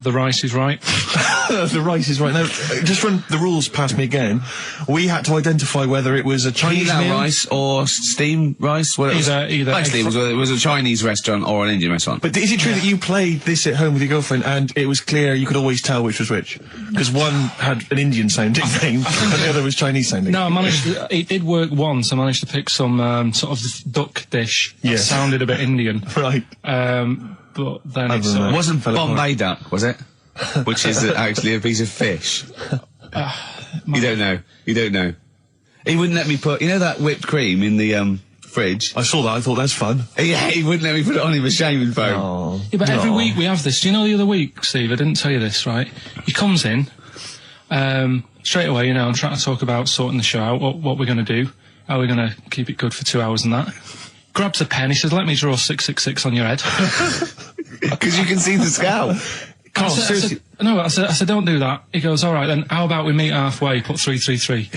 The rice is right. The rice is right. Now, just run the rules past me again. We had to identify whether it was a Chinese meal, rice or steamed rice. Well, either. Actually, it was a Chinese restaurant or an Indian restaurant. But is it true that you played this at home with your girlfriend and it was clear you could always tell which was which? Because one had an Indian sounding name and the other was Chinese sounding. No, it did work once. I managed to pick some sort of duck dish that sounded a bit Indian. Right. But then it wasn't Bombay duck, was it? Which is actually a piece of fish. You don't know. You don't know. He wouldn't let me put, that whipped cream in the fridge. I saw that. I thought that's fun. Yeah, he wouldn't let me put it on. He was shaming phone. Oh, yeah, but every week we have this. Do you know the other week, Steve? I didn't tell you this, right? He comes in straight away. I'm trying to talk about sorting the show out. What we're going to do? How we're going to keep it good for 2 hours and that. Grabs a pen. He says, "Let me draw 666 on your head." Because you can see the scalp. I said, don't do that. He goes, all right, then how about we meet halfway, put 333.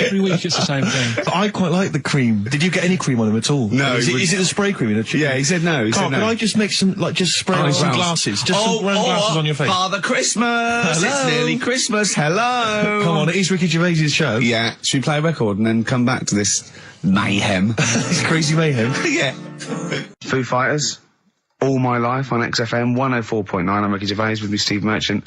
Every week it's the same thing. But I quite like the cream. Did you get any cream on him at all? No. Is it the spray cream in a chicken? Yeah, he said no. Carl, can I just make some, just spray on some glasses? Just some round glasses on your face. Father Christmas! Hello. It's nearly Christmas, hello! Come on, it is Ricky Gervais' show. Yeah, should we play a record and then come back to this mayhem? This crazy mayhem. Yeah. Foo Fighters. All My Life on XFM 104.9. I'm Ricky Gervais with me, Steve Merchant,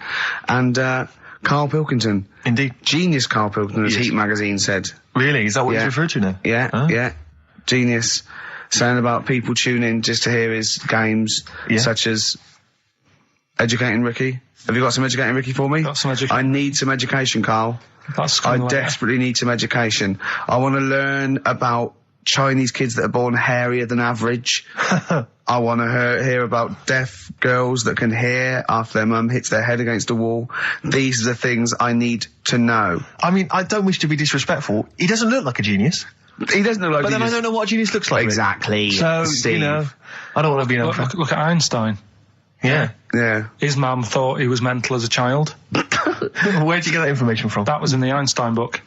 and Karl Pilkington. Indeed. Genius Karl Pilkington, as Heat magazine said. Really? Is that what he's referred to now? Yeah, yeah. Genius. Saying about people tune in just to hear his games, such as Educating Ricky. Have you got some Educating Ricky for me? Got some education. I need some education, Karl. I desperately need some education. I want to learn about Chinese kids that are born hairier than average. I want to hear about deaf girls that can hear after their mum hits their head against a wall. These are the things I need to know. I mean, I don't wish to be disrespectful. He doesn't look like a genius. He doesn't look like a genius. But then I don't know what a genius looks like. Exactly. So, Steve. I don't want to be an look at Einstein. Yeah. Yeah. His mum thought he was mental as a child. Where'd you get that information from? That was in the Einstein book.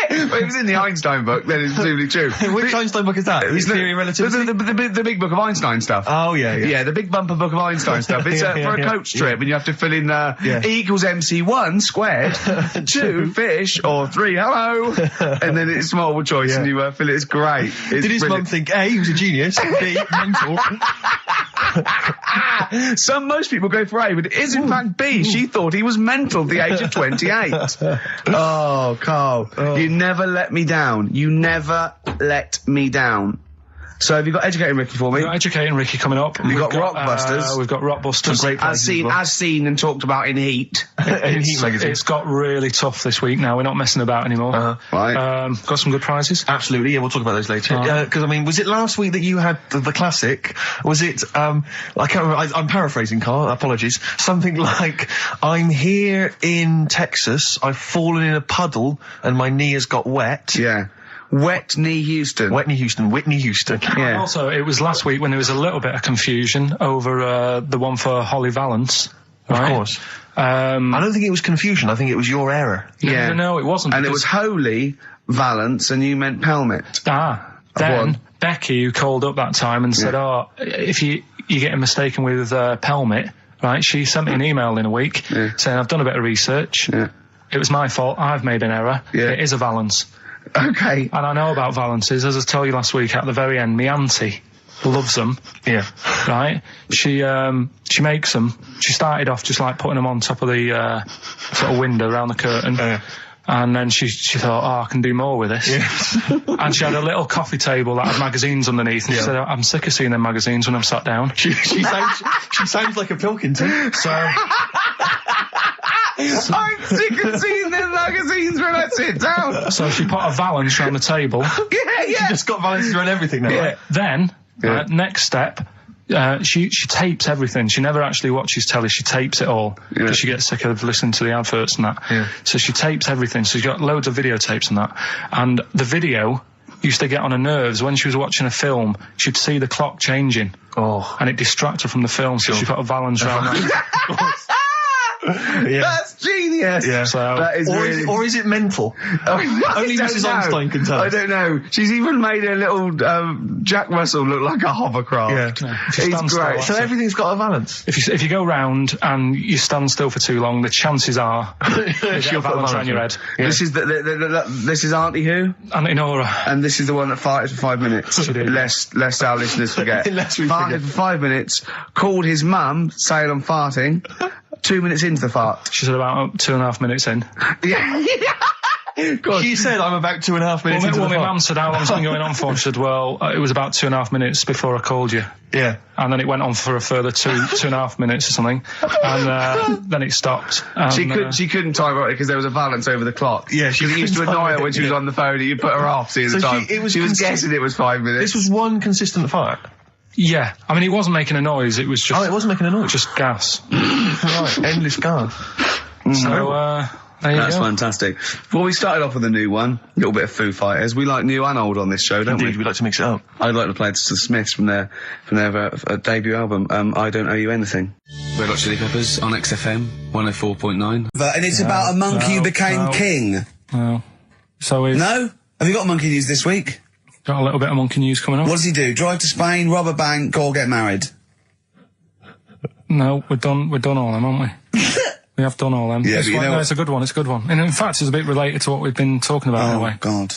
But it was in the Einstein book, then it's presumably true. Which Einstein book is that? His Theory of Relativity? The big book of Einstein stuff. Oh, yeah. Yeah, the big bumper book of Einstein stuff. It's for a coach trip, and you have to fill in E equals MC1 squared, 2 fish, or 3 hello, and then it's multiple choice, and you fill it. It's great. Did his mum think, A, he was a genius, B, mental? Most people go for A, but it is in fact B. She thought he was mental at the age of 28. Oh, Karl, you never let me down. You never let me down. So have you got Educating Ricky for me? We've got Educating Ricky coming up. We've got Rockbusters. We've got Rockbusters. Great as seen and talked about in Heat. In Heat magazine. It's got really tough this week now. We're not messing about anymore. Right. Got some good prizes. Absolutely, yeah, we'll talk about those later. Because, I mean, was it last week that you had the classic? Was it, I can't remember, I'm paraphrasing, Karl, apologies. Something like, I'm here in Texas, I've fallen in a puddle, and my knee has got wet. Yeah. Whitney Houston. Whitney Houston. Yeah. And also, it was last week when there was a little bit of confusion over the one for Holly Valance. Right? Of course. I don't think it was confusion. I think it was your error. No, it wasn't. And it was Holy Valance, and you meant Pelmet. Then Becky, who called up that time and said, if you're getting mistaken with Pelmet, right, she sent me an email in a week saying, I've done a bit of research. Yeah. It was my fault. I've made an error. Yeah. It is a Valance. Okay. And I know about Valances. As I told you last week, at the very end, my auntie loves them. Yeah. Right? She makes them. She started off just like putting them on top of the sort of window around the curtain. And then she thought, I can do more with this. Yeah. And she had a little coffee table that had magazines underneath. And she said, I'm sick of seeing them magazines when I'm sat down. She sounds like a Pilkington. So... I'm sick of seeing them magazines when I sit down. So she put a Valance around the table. Yeah. She just got Valances around everything now. Yeah. Then, next step, she tapes everything. She never actually watches telly. She tapes it all because she gets sick of listening to the adverts and that. Yeah. So she tapes everything. So she's got loads of videotapes and that. And the video used to get on her nerves. When she was watching a film, she'd see the clock changing. And it distracted her from the film. So she put a Valance around that. Yeah. That's genius. Yeah. So, That is Or is it mental? Only Mrs. Einstein can tell. I don't know. She's even made a little Jack Russell look like a hovercraft. Yeah. He's great. So everything's got a balance. if you go round and you stand still for too long, the chances are you get a balance around your head. Yeah. This is this is Auntie who? Auntie Nora. And this is the one that farted for 5 minutes. Lest our listeners forget. Lest we farted forget. for 5 minutes, called his mum, saying I'm farting, 2 minutes into the fart. She's about 2.5 minutes in. Yeah. God. She said I'm about 2.5 minutes into Well, the my fart. mum said, how long's it been going on for? She said, well, it was about 2.5 minutes before I called you. Yeah. And then it went on for a further 2.5 minutes or something. And then it stopped. And, She couldn't time it because there was a balance over the clock. Yeah, she it used to couldn't annoy time her when it, she was yeah. on the phone and you put her off seeing So the time. she was guessing it was 5 minutes. This was one consistent fart. yeah. I mean, it wasn't making a noise. It was just... Oh, it wasn't making a noise. Just gas. Right. Endless gas. So, there you That's go. fantastic. Well, we started off with a new one, a little bit of Foo Fighters. We like new and old on this show, don't Indeed, we? we like to mix it up. I'd like to play the Smiths from their debut album, I Don't Owe You Anything. Red Hot Chili Peppers on XFM 104.9. And it's about a monkey who became king. Well, so we've No? Have you got monkey news this week? got a little bit of monkey news coming up. What does he do? Drive to Spain, rob a bank, or get married? No, we're done all them, aren't we? We have done all them. Yeah, It's but you know no, what- it's a good one, it's a good one. And in fact, it's a bit related to what we've been talking about in a way. God.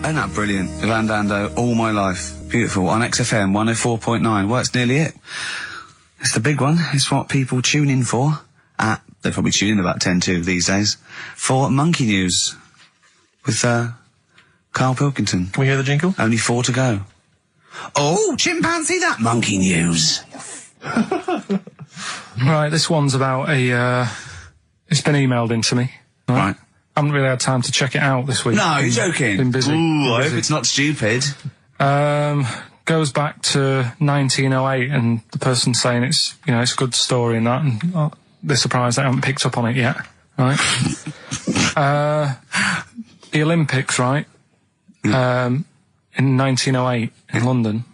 Isn't that brilliant? Van Dando, All My Life. Beautiful. On XFM 104.9. Well, that's nearly it. It's the big one. It's what people tune in for. They probably tune in about 10-2 these days. For Monkey News. With, Karl Pilkington. Can we hear the jingle? Only 4 to go. Oh, chimpanzee, that Monkey News. Right, this one's about it's been emailed in to me. Right. I haven't really had time to check it out this week. No, you're joking. Been busy. Ooh, I hope it's not stupid. Goes back to 1908, and the person's saying it's a good story and that, and they're surprised they haven't picked up on it yet. Right. The Olympics, right? In 1908 in London.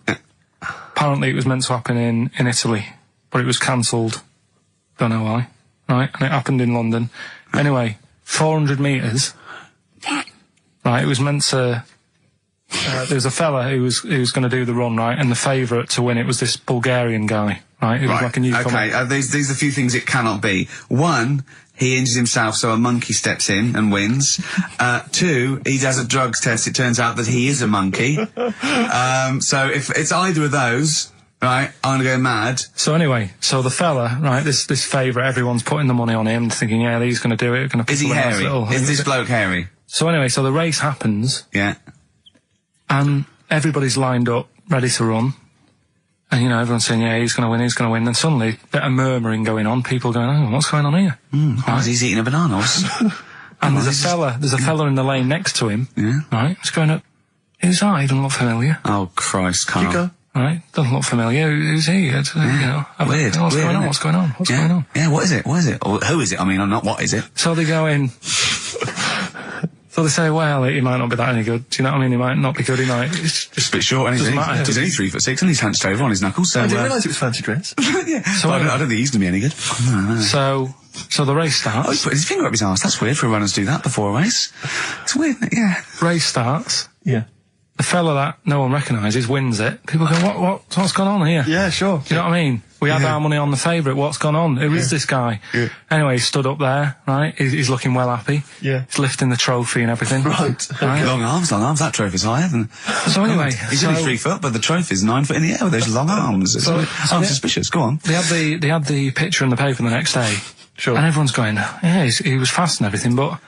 Apparently, it was meant to happen in Italy, but it was cancelled. Don't know why. Right, and it happened in London. Anyway, 400 metres. Right, it was meant to. There was a fella who was going to do the run, right, and the favourite to win it was this Bulgarian guy, right? Who was like a newcomer. Okay, these are a few things it cannot be. One, he injures himself, so a monkey steps in and wins. 2, he does a drugs test. It turns out that he is a monkey. So if it's either of those, right, I'm gonna go mad. So anyway, so the fella, right, this favourite, everyone's putting the money on him, thinking, yeah, he's going to do it. Gonna Is he hairy? Is this bloke hairy? So anyway, so the race happens, Yeah. and everybody's lined up, ready to run. And, everyone's saying, yeah, he's going to win, he's going to win. Then suddenly, a bit of murmuring going on, people going, oh, what's going on here? Oh, he's eating a banana. And there's a fella in the lane next to him, Yeah. right, he's going up, who's that? He doesn't look familiar. Oh, Christ, Carl. Chico. Right, doesn't look familiar. Who's he? Weird. What's Weird, going on? isn't it? What's going on? What's Yeah. going on? Yeah, what is it? What is it? Or who is it? I mean, not what is it? So they go in. So they say, well, he might not be that any good. Do you know what I mean? He might not be good. He might. It's just A bit short, and doesn't matter. he's only 3'6", and he's hunched over on his knuckles. So, I didn't realise it was fancy dress. yeah. So But I don't think he's gonna be any good. No. So the race Oh, starts. he's put his finger up his arse. That's weird for a runner to do that before a race. It's weird, isn't it? Yeah. Race starts. Yeah. The fella that no one recognises wins it. People go, what's gone on here? Yeah, sure. Do you know what I mean? We had our money on the favourite. What's gone on? Who is this guy? Yeah. Anyway, he stood up there, right? He's looking well happy. Yeah. He's lifting the trophy and everything. Right. Right? Long arms. That trophy's higher than... So anyway, He's only 3 foot, but the trophy's 9 foot in the air with those long arms. I'm suspicious. Go on. They had the picture in the paper the next day. Sure. And everyone's going, yeah, he was fast and everything, but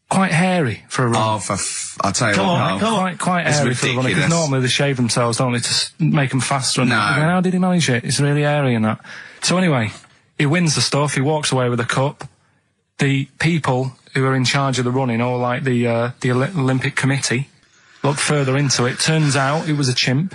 quite hairy for a run. Oh, I'll tell you Come what, on, Carl. come on. Quite It's hairy for a runner, because ridiculous. normally they shave themselves, don't they, to make them faster. And No. that. How did he manage it? It's really hairy and that. So anyway, he wins the stuff, he walks away with a cup. The people who are in charge of the running, or like the Olympic Committee, look further into it. Turns out it was a chimp.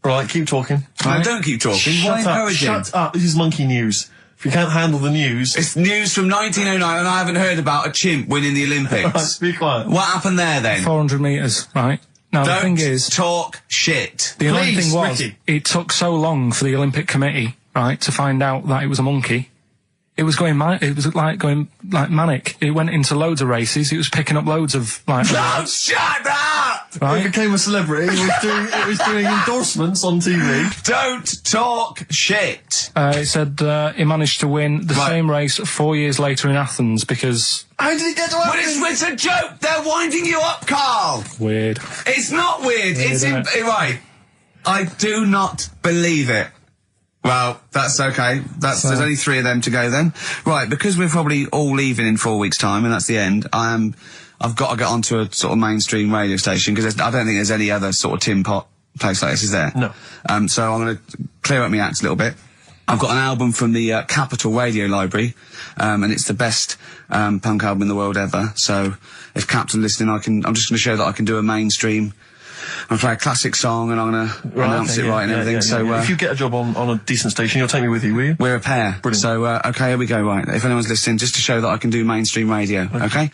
Right, keep talking. No, don't keep talking. Why encourage him? Shut up. This is monkey news. If you can't handle the news... It's news from 1909, and I haven't heard about a chimp winning the Olympics. Be quiet. What happened there, then? 400 metres, right? Now the Don't thing is, talk shit. the annoying Please, thing was, Ricky. it took so long for the Olympic Committee, right, to find out that it was a monkey. it was going manic. It went into loads of races. It was picking up loads of like. No, shut up! Right? He became a celebrity. It was doing endorsements on TV. Don't talk shit. It said he managed to win the same race 4 years later in Athens because. How did he get to Athens? But it's a joke. They're winding you up, Carl. Weird. It's not weird. It's right. I do not believe it. Well, that's okay. There's only 3 of them to go then. Right, because we're probably all leaving in 4 weeks' time, and that's the end. I've got to get onto a sort of mainstream radio station because I don't think there's any other sort of tin pot place like this, is there? No. So I'm going to clear up my act a little bit. I've got an album from the Capitol Radio Library, and it's the best punk album in the world ever. So if Captain listening, I'm just going to show that I can do a mainstream. I'm play a classic song and I'm going to announce it right and everything. So if you get a job on a decent station, you'll take me with you, will you? We're a pair. Brilliant. So okay, here we go. Right, if anyone's listening, just to show that I can do mainstream radio. Okay.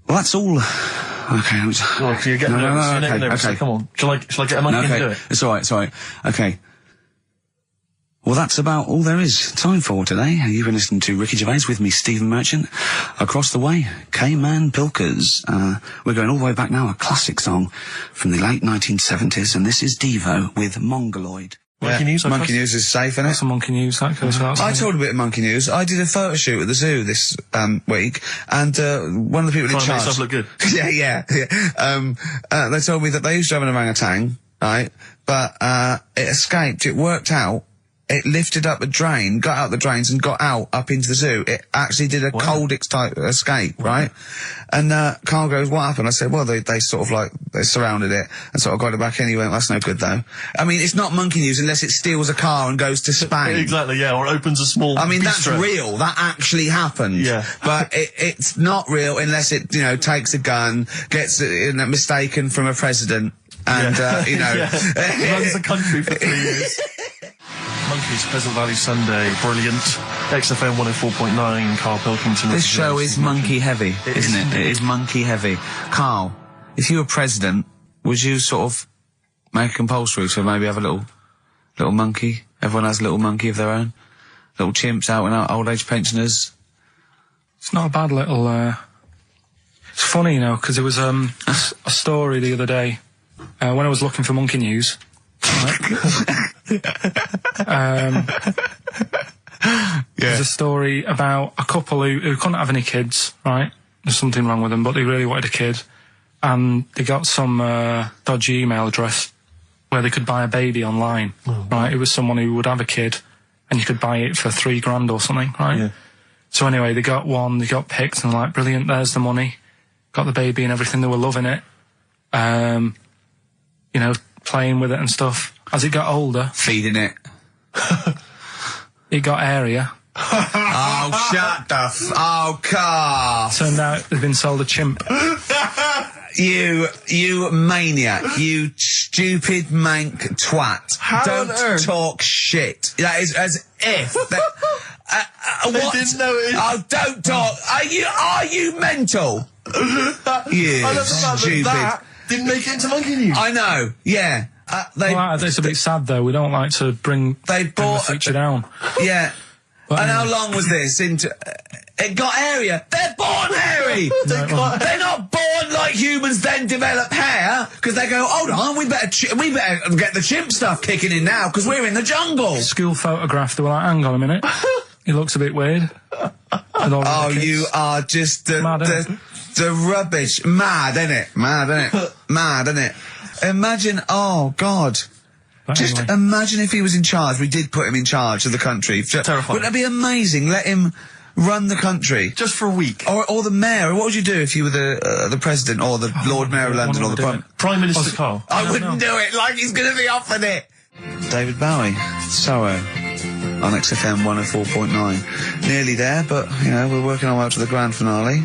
Well, that's all. Okay. Well, you're getting nervous. Okay. Come on. Shall I get a monkey and do it? It's all right. Okay. Well, that's about all there is time for today. You've been listening to Ricky Gervais with me, Stephen Merchant. Across the way, K-Man Pilkers. We're going all the way back now, a classic song from the late 1970s, and this is Devo with Mongoloid. Monkey News, Monkey News is safe, isn't it? That's a Monkey News, that goes out. I told a bit of Monkey News. I did a photo shoot at the zoo this week, and one of the people in charge... Trying to make stuff look good. Yeah. They told me that they used to have an orangutan, right? But it escaped. It worked out. It lifted up a drain, got out the drains and got out up into the zoo. It actually did a Coldix type escape, right? And Carl goes, what happened? I said, well, they sort of like, they surrounded it and sort of got it back in. He went, that's no good though. I mean, it's not Monkey News unless it steals a car and goes to Spain. Exactly, yeah, or opens a small I mean, bistro. That's real. That actually happened. Yeah. But it's not real unless it, takes a gun, gets mistaken from a president and, runs the country for 3 years. Monkeys, Pleasant Valley Sunday, brilliant. XFM 104.9, Karl Pilkington. This show is monkey heavy, isn't it? It is monkey heavy. Carl, if you were president, would you sort of make it compulsory to maybe have a little monkey? Everyone has a little monkey of their own? Little chimps out and old age pensioners? It's not a bad little, It's funny, because there was a story the other day, when I was looking for Monkey News. There's a story about a couple who couldn't have any kids, right? There's something wrong with them, but they really wanted a kid. And they got some dodgy email address where they could buy a baby online, right? It was someone who would have a kid, and you could buy it for $3,000 or something, right? Yeah. So anyway, they got one, they got picked, and they're like, brilliant, there's the money. Got the baby and everything, they were loving it. Playing with it and stuff. As it got older... Feeding it. It got area. Oh, shut the oh, Carl. Turned out they'd been sold a chimp. You maniac. You stupid mank twat. How Don't talk shit. That is as if... What? They didn't know it. Oh, don't talk. Are you mental? You I love the fact stupid... that didn't make it into Monkey News. I know, yeah. It's a bit sad though. We don't like to bring the feature down. Yeah. But and how long was this? It got area. They're born hairy. They're not born like humans. Then develop hair because they go. Hold on, we better get the chimp stuff kicking in now because we're in the jungle. School photograph. They were like, hang on a minute. He looks a bit weird. Oh, you are just the rubbish. Mad, innit? Mad, innit? Imagine, oh, God. Just imagine if he was in charge. We did put him in charge of the country. Terrifying. Wouldn't that be amazing? Let him run the country. Just for a week. Or the mayor. What would you do if you were the president or the Lord Mayor of London or the Prime Minister Carl? I wouldn't do it like he's going to be offered it. David Bowie, Sorrow, on XFM 104.9. Nearly there, but, we're working our way up to the grand finale.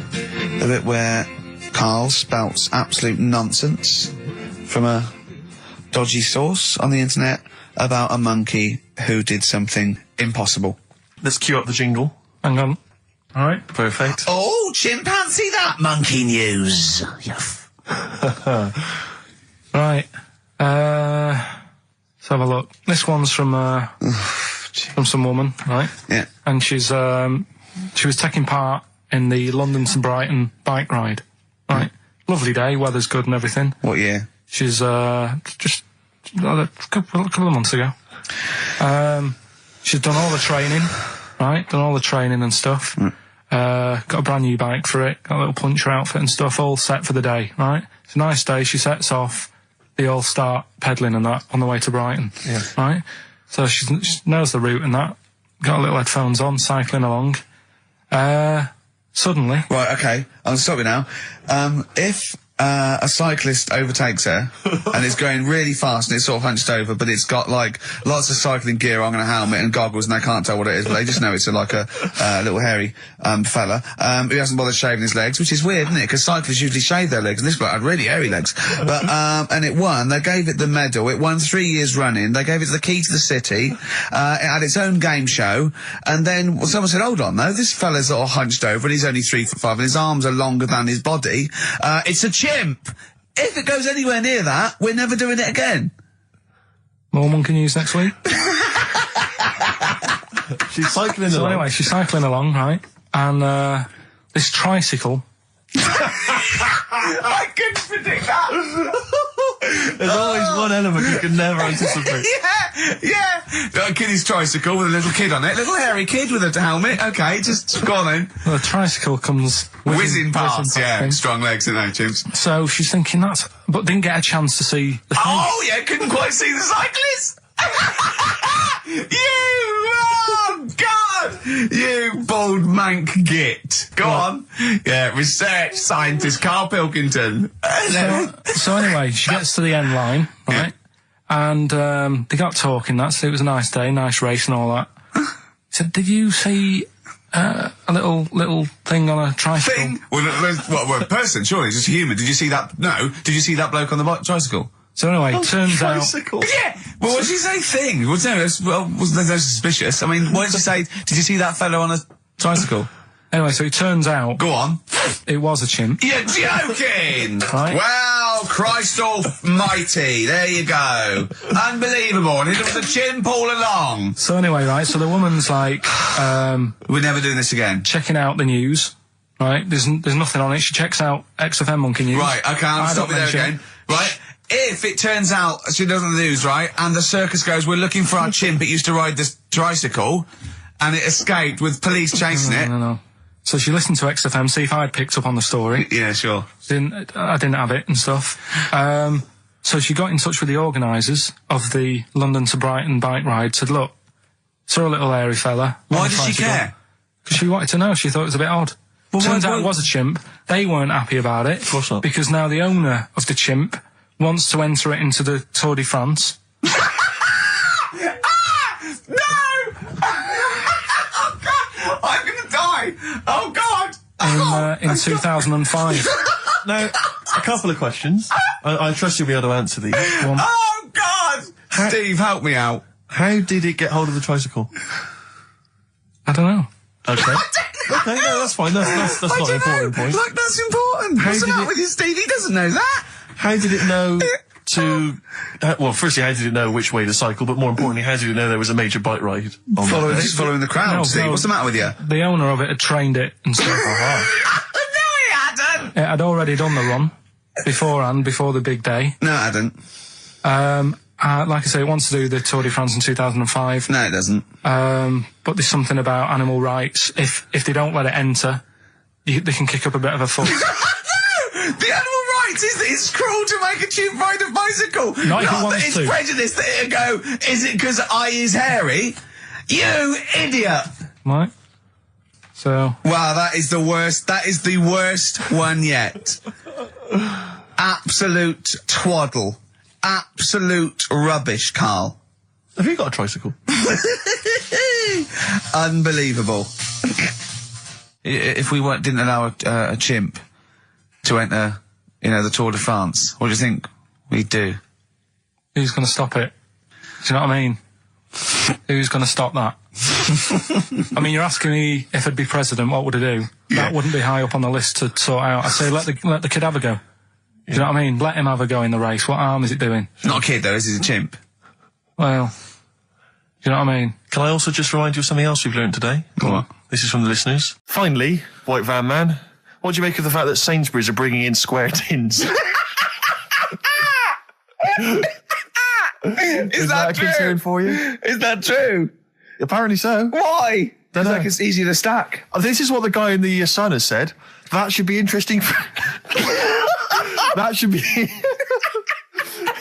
The bit where Carl spouts absolute nonsense from a dodgy source on the internet about a monkey who did something impossible. Let's cue up the jingle. Hang on. All right. Perfect. Oh, chimpanzee that Monkey News. Right. Let's have a look. This one's from from some woman, right? Yeah. And she was taking part in the London to Brighton bike ride, right? Lovely day, weather's good and everything. What year? She's just a couple of months ago. She's done all the training, right? Done all the training and stuff. Got a brand new bike for it, got a little puncher outfit and stuff, all set for the day, right? It's a nice day, she sets off, they all start pedalling and that on the way to Brighton, right? So she knows the route and that, got her little headphones on, cycling along. Suddenly... Right, okay, I'll stop you now. If a cyclist overtakes her and it's going really fast and it's sort of hunched over, but it's got like lots of cycling gear on and a helmet and goggles and they can't tell what it is, but they just know it's like a little hairy fella who hasn't bothered shaving his legs, which is weird, isn't it? Because cyclists usually shave their legs and this bloke had really hairy legs. But and it won. They gave it the medal. It won 3 years running. They gave it the key to the city. It had its own game show. And then someone said, hold on though, this fella's all hunched over and he's only 3'5" and his arms are longer than his body. It's a chimp. If it goes anywhere near that, we're never doing it again. More monkey news next week. She's cycling along. So anyway, she's cycling along, right? And this tricycle... I couldn't predict that. There's always one element you can never anticipate. Yeah. Got a kiddie's tricycle with a little kid on it. Little hairy kid with a helmet. Okay, just go on then. Well, the tricycle comes... Whizzing past, yeah. Strong legs, don't they, chimps? So she's thinking that's... But didn't get a chance to see the thing. Oh, yeah, couldn't quite see the cyclist. Oh, God! You bald mank git. Go on. Yeah, research scientist Karl Pilkington. So anyway, she gets to the end line, right? And they got talking, so it was a nice day, nice race and all that. So did you see a little thing on a tricycle? Thing? Well, a person, surely, just a human. Did you see that? No. Did you see that bloke on the tricycle? So anyway, it turns tricycle. out... Yeah! Well, what did she say thing? Well, no, wasn't no suspicious. I mean, what did she say? Did you see that fellow on a tricycle? Anyway, so it turns out... Go on. It was a chimp. You're joking! Right. Well, Christ almighty, there you go. Unbelievable, and it was a chimp all along. So anyway, right, so the woman's like... We're never doing this again. Checking out the news, right? There's nothing on it. She checks out XFM Monkey News. Right, okay, I'll stop you there again. Right. If it turns out she does on the news, right, and the circus goes, we're looking for our chimp, it used to ride this tricycle, and it escaped with police chasing it. No. So she listened to XFM, see if I'd picked up on the story. Yeah, sure. I didn't have it and stuff. So she got in touch with the organisers of the London to Brighton bike ride, said, look, saw a little hairy fella. Why did she care? Because she wanted to know, she thought it was a bit odd. Well, turns out it was a chimp. They weren't happy about it. Of course not. Because now the owner of the chimp wants to enter it into the Tour de France. No! Oh, God! I'm gonna die! Oh, God! In 2005. Now, a couple of questions. I trust you'll be able to answer these. Oh, God! Steve, help me out. How did it get hold of the tricycle? I don't know. Okay. Okay, no, that's fine. That's not an important point. Look, that's important. What's the matter with you, Steve? He doesn't know that. How did it know to... well, firstly, how did it know which way to cycle? But more importantly, how did it know there was a major bike ride on Following the crowd, No, Steve. no. What's the matter with you? The owner of it had trained it and stuff. No, he hadn't. It had already done the run beforehand, before the big day. No, it hadn't. Like I say, it wants to do the Tour de France in 2005. No, it doesn't. But there's something about animal rights. If they don't let it enter, they can kick up a bit of a fuss. The animal rights is that it's cruel to make a chimp ride a bicycle. Not if it wants that it's to. prejudice that it'll go, is it because I is hairy? You idiot. Right? So... Wow, that is the worst. That is the worst one yet. Absolute twaddle. Absolute rubbish, Karl. Have you got a tricycle? Unbelievable. If we didn't allow a chimp to enter, the Tour de France, what do you think we'd do? Who's going to stop it? Do you know what I mean? Who's going to stop that? I mean, you're asking me if I'd be president, what would I do? Yeah. That wouldn't be high up on the list to sort out. I'd say let the kid have a go. Do you know what I mean? Let him have a go in the race. What harm is it doing? Not a kid, though. This is a chimp. Well... Do you know what I mean? Can I also just remind you of something else we've learned today? Go on. This is from the listeners. Finally, White Van Man, what do you make of the fact that Sainsbury's are bringing in square tins? Is that a true? concern for you? Is that true? Apparently so. Why? Dunno. It's like it's easy to stack. This is what the guy in the Sun has said. That should be interesting. That should be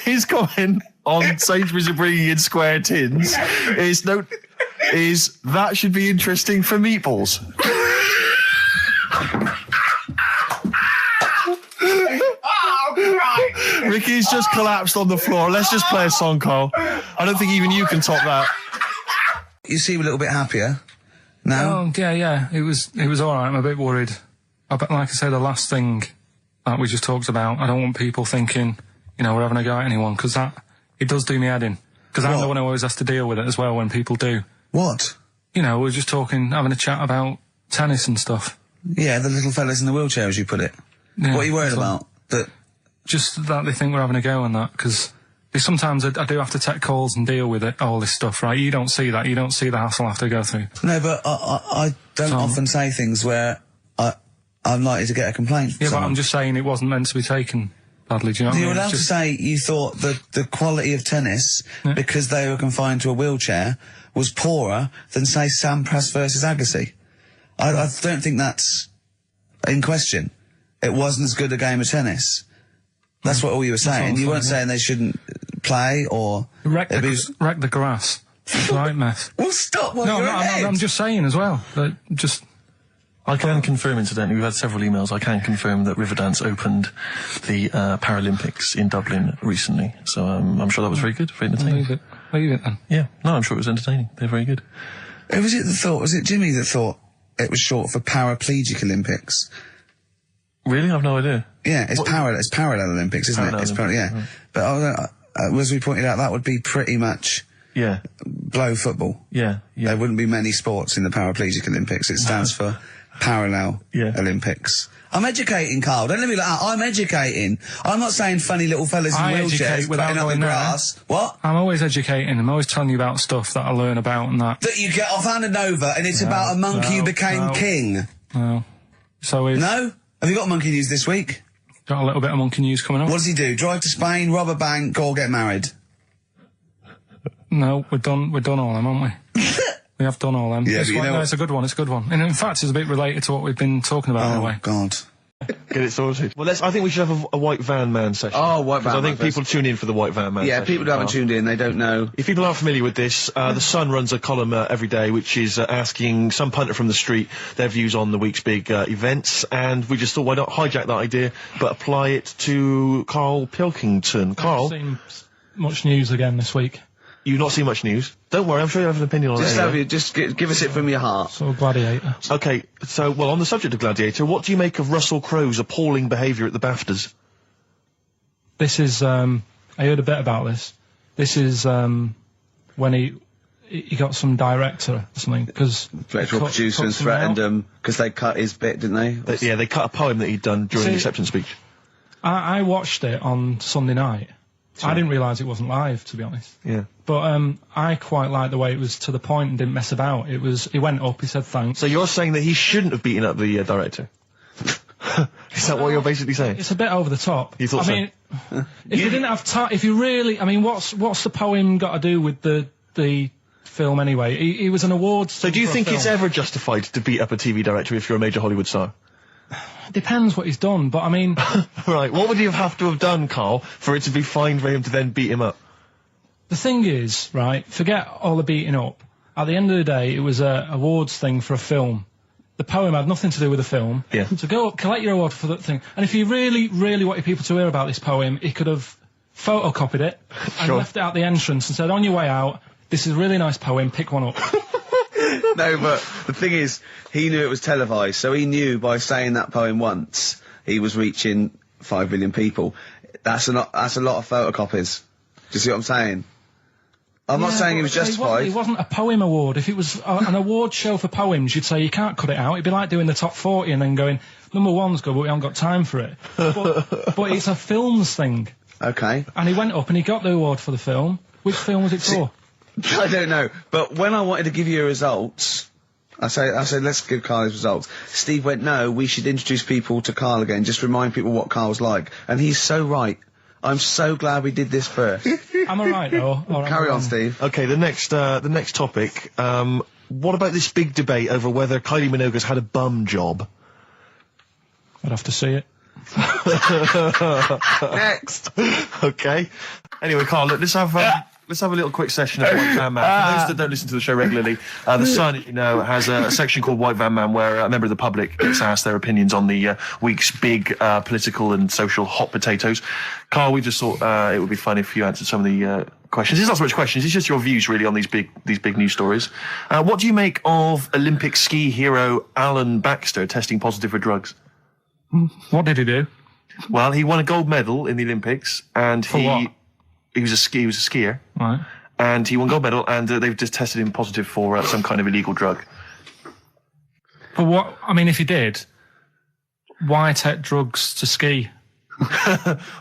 his comment on Sainsbury's are bringing in square tins. Is that should be interesting for meatballs. Ricky's just collapsed on the floor. Let's just play a song, Carl. I don't think even you can top that. You seem a little bit happier now. Oh, yeah. It was alright. I'm a bit worried. Like I say, the last thing that we just talked about, I don't want people thinking, you know, we're having a go at anyone, because it does do me head in. Because I'm the one who always has to deal with it as well when people do. What? You know, we're just having a chat about tennis and stuff. Yeah, the little fellas in the wheelchair, as you put it. Yeah, what are you worried about? Just that they think we're having a go and that, because sometimes I do have to take calls and deal with it, all this stuff, right? You don't see that. You don't see the hassle I have to go through. No, but I don't often say things where I'm likely to get a complaint from someone. But I'm just saying it wasn't meant to be taken badly, do you know what I mean? You're allowed to say you thought that the quality of tennis, because they were confined to a wheelchair, was poorer than, say, Sampras versus Agassi. I don't think that's in question. It wasn't as good a game of tennis. That's what all you were saying. You weren't saying they shouldn't play or... Wreck the grass. Right, mess. Well, stop while you're ahead. I'm just saying as well. That just... I can confirm, incidentally, we've had several emails, I can confirm that Riverdance opened the Paralympics in Dublin recently. So I'm sure that was very good, very entertaining. Leave it then. Yeah, no, I'm sure it was entertaining. They're very good. Who was it that thought? Was it Jimmy that thought it was short for Paraplegic Olympics? Really? I've no idea. Yeah, it's Parallel Olympics, isn't it? It's yeah. Right. But as we pointed out, that would be pretty much blow football. Yeah. There wouldn't be many sports in the Paraplegic Olympics. It stands for Parallel Olympics. I'm educating, Carl. Don't let me like that. I'm educating. I'm not saying funny little fellas in wheelchairs playing up the grass. What? I'm always educating. I'm always telling you about stuff that I learn about and that. That you get off hand and over, and it's about a monkey who became king. No. So it's... No? Have you got monkey news this week? Got a little bit of monkey news coming up. What does he do? Drive to Spain, rob a bank, or get married? No, we're done all them, aren't we? We have done all them. Yeah, it's a good one. It's a good one. And in fact, it's a bit related to what we've been talking about in a way. Oh, God. Get it sorted. Well, I think we should have a White Van Man session. Oh, White Van Man. I think people tune in for the White Van Man Yeah, session. people who haven't tuned in, they don't know. If people aren't familiar with this, the Sun runs a column every day which is asking some punter from the street their views on the week's big events, and we just thought, why not hijack that idea, but apply it to Karl Pilkington. Carl? I've seen much news again this week. You've not seen much news? Don't worry, I'm sure you have an opinion on it. Just give us it from your heart. So, Gladiator. Okay, so, well, on the subject of Gladiator, what do you make of Russell Crowe's appalling behaviour at the BAFTAs? This is, I heard a bit about this. This is, when he got some director or something, because... Director or producer and threatened him, because they cut his bit, didn't they? Yeah, they cut a poem that he'd done during the acceptance speech. I watched it on Sunday night. I didn't realise it wasn't live, to be honest. Yeah. But I quite liked the way it was to the point and didn't mess about. He went up, he said thanks. So you're saying that he shouldn't have beaten up the director? Is that what you're basically saying? It's a bit over the top. You thought I mean, if you didn't have time, if you really, I mean, what's the poem got to do with the film anyway? He was an awards. So do you think it's ever justified to beat up a TV director if you're a major Hollywood star? Depends what he's done, but I mean... Right, what would he have to have done, Carl, for it to be fine for him to then beat him up? The thing is, right, forget all the beating up. At the end of the day, it was a awards thing for a film. The poem had nothing to do with the film. Yeah. So go up, collect your award for that thing. And if you really, really wanted people to hear about this poem, he could have photocopied it and left it at the entrance and said, on your way out, this is a really nice poem, pick one up. No, but the thing is, he knew it was televised, so he knew by saying that poem once, he was reaching 5 billion people. That's a lot of photocopies. Do you see what I'm saying? I'm not saying he was justified. It wasn't a poem award. If it was an award show for poems, you'd say you can't cut it out. It'd be like doing the top 40 and then going, number one's good, but we haven't got time for it. But it's a films thing. Okay. And he went up and he got the award for the film. Which film was it for? I don't know. But when I wanted to give you results, I said, let's give Karl his results. Steve went, no, we should introduce people to Karl again, just remind people what Karl's like. And he's so right. I'm so glad we did this first. Am I right, though? Carry on, Steve. Okay, the next topic. What about this big debate over whether Kylie Minogue's had a bum job? I'd have to see it. Next. Okay. Anyway, Karl, look, let's have a little quick session of White Van Man. For those that don't listen to the show regularly, The Sun, as you know, has a section called White Van Man where a member of the public gets asked their opinions on the week's big political and social hot potatoes. Karl, we just thought it would be fun if you answered some of the questions. It's not so much questions, it's just your views really on these big news stories. What do you make of Olympic ski hero Alan Baxter testing positive for drugs? What did he do? Well, he won a gold medal in the Olympics, and For what? He was a skier. Right. And he won gold medal, and they've just tested him positive for some kind of illegal drug. But what? I mean, if he did, why take drugs to ski?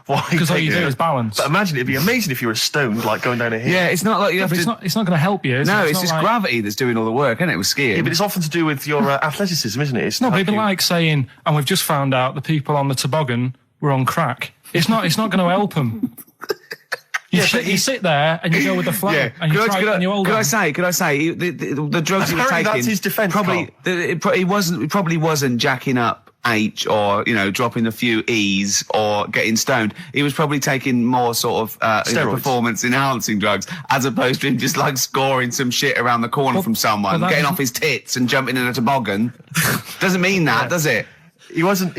Why? Because all you do is balance. But imagine, it'd be amazing if you were stoned, like going down a hill. Yeah, it's not like you have to... It's not going to help you, is it? No, it's not just like... gravity that's doing all the work, isn't it, with skiing? Yeah, but it's often to do with your athleticism, isn't it? It's No, people like saying, and we've just found out the people on the toboggan were on crack. It's not going to help them. You sit there and you go with the flow, and you hold on. Could I say, the drugs he was taking... That's his defence, It probably wasn't jacking up H or, dropping a few E's or getting stoned. He was probably taking more sort of performance enhancing drugs, as opposed to him just like scoring some shit around the corner from someone, getting off his tits and jumping in a toboggan. Doesn't mean that, does it? He wasn't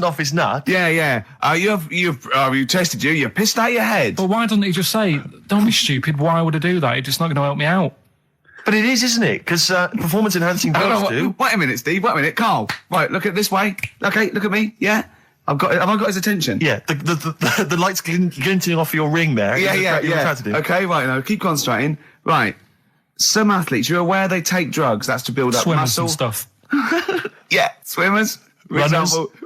off his nut. Yeah. You tested you pissed out your head. But why doesn't he just say, don't be stupid, why would I do that? It's just not going to help me out. But it is, isn't it? Because performance enhancing drugs do. Wait a minute, Steve. Wait a minute, Karl. Right, look at this way. Okay, look at me. Yeah, have I got his attention? Yeah, the lights glinting off your ring there. Yeah. Okay, right. Now keep concentrating. Right, some athletes, you're aware they take drugs. That's to build up muscle and stuff. Yeah, swimmers.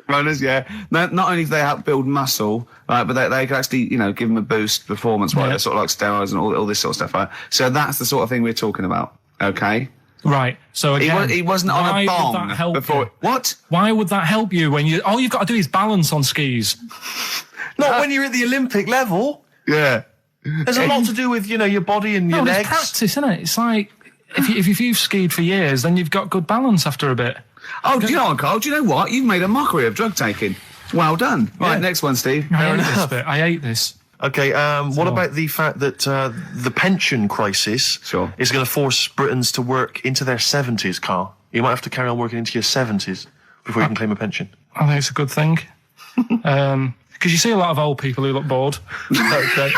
Runners, yeah. Not only do they help build muscle, right, but they can actually, give them a boost performance-wise, sort of like steroids and all this sort of stuff, right? So that's the sort of thing we're talking about, okay? Right. So again, he wasn't on a bomb would that help before. You? What? Why would that help you when all you've got to do is balance on skis? Not when you're at the Olympic level. Yeah. There's a lot to do with, your body and your legs. It's practice, isn't it? It's like, if you've skied for years, then you've got good balance after a bit. Oh, do you know what, Karl? Do you know what? You've made a mockery of drug taking. Well done. Right, next one, Steve. I hate this. Okay, what about the fact that the pension crisis is going to force Britons to work into their 70s, Karl? You might have to carry on working into your 70s before you can claim a pension. I think it's a good thing. Because you see a lot of old people who look bored. Okay.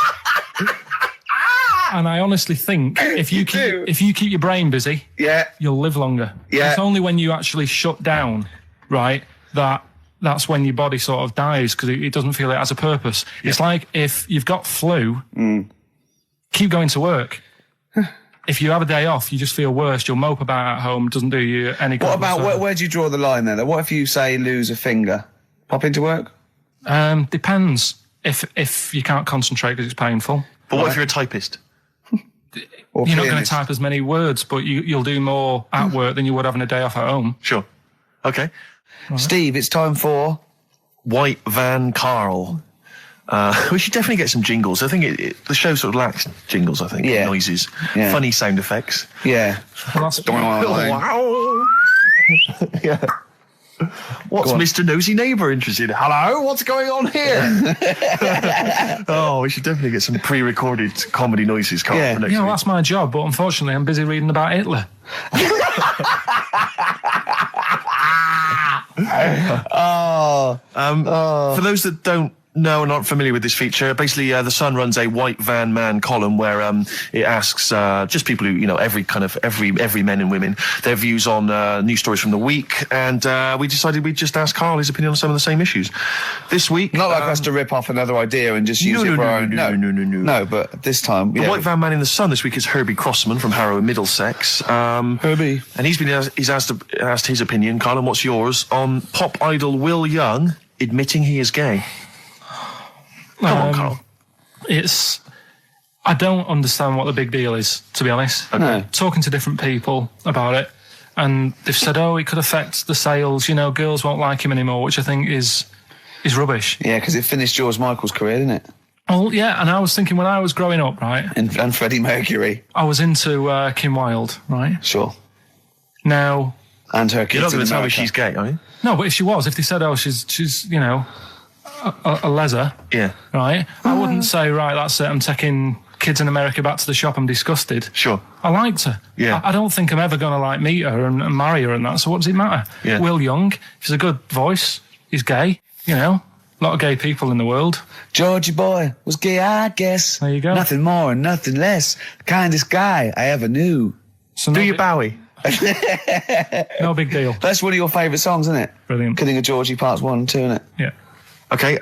And I honestly think if you keep your brain busy, you'll live longer. Yeah. It's only when you actually shut down, right, that's when your body sort of dies because it doesn't feel it has a purpose. Yeah. It's like if you've got flu, keep going to work. If you have a day off, you just feel worse. You'll mope about at home. Doesn't do you any good. What about where do you draw the line there? What if you say lose a finger, pop into work? Depends. If you can't concentrate because it's painful. But what if you're a typist? You're not going to type as many words, but you'll do more at work than you would having a day off at home. Sure. Okay. Right. Steve, it's time for White Van Karl. We should definitely get some jingles. I think the show sort of lacks jingles, I think. Yeah. Noises. Yeah. Funny sound effects. Yeah. Well, that's wow. Yeah. What's Mr. Nosy Neighbour interested in? Hello, what's going on here? Oh, we should definitely get some pre-recorded comedy noises for next week. That's my job, but unfortunately I'm busy reading about Hitler. For those that don't know and aren't familiar with this feature, basically The Sun runs a White Van Man column where it asks just people who, every men and women, their views on news stories from the week, and we decided we'd just ask Karl his opinion on some of the same issues. This week... Not like us to rip off another idea and just use it for our own... No, but this time... The White Van Man in The Sun this week is Herbie Crossman from Harrow in Middlesex. Herbie. And he's asked his opinion, Karl, and what's yours, on pop idol Will Young admitting he is gay. Come on, Karl. I don't understand what the big deal is, to be honest. No. Talking to different people about it, and they've said, oh, it could affect the sales, girls won't like him anymore, which I think is rubbish. Yeah, because it finished George Michael's career, didn't it? Oh, yeah, and I was thinking when I was growing up, right? And Freddie Mercury. I was into Kim Wilde, right? Sure. Now... You're And her kids not in going to tell me America. she's gay, are you? No, but if she was, if they said, oh, she's a leather, Yeah. right? I wouldn't say, right, that's it, I'm taking kids in America back to the shop, I'm disgusted. Sure. I liked her. Yeah. I don't think I'm ever going to, meet her and marry her and that, so what does it matter? Yeah. Will Young, if he's a good voice, he's gay, A lot of gay people in the world. Georgie boy was gay, I guess. There you go. Nothing more and nothing less. The kindest guy I ever knew. So Do you Bowie? no big deal. That's one of your favourite songs, isn't it? Brilliant. Killing of Georgie Parts 1 and 2, isn't it? Yeah. Okay,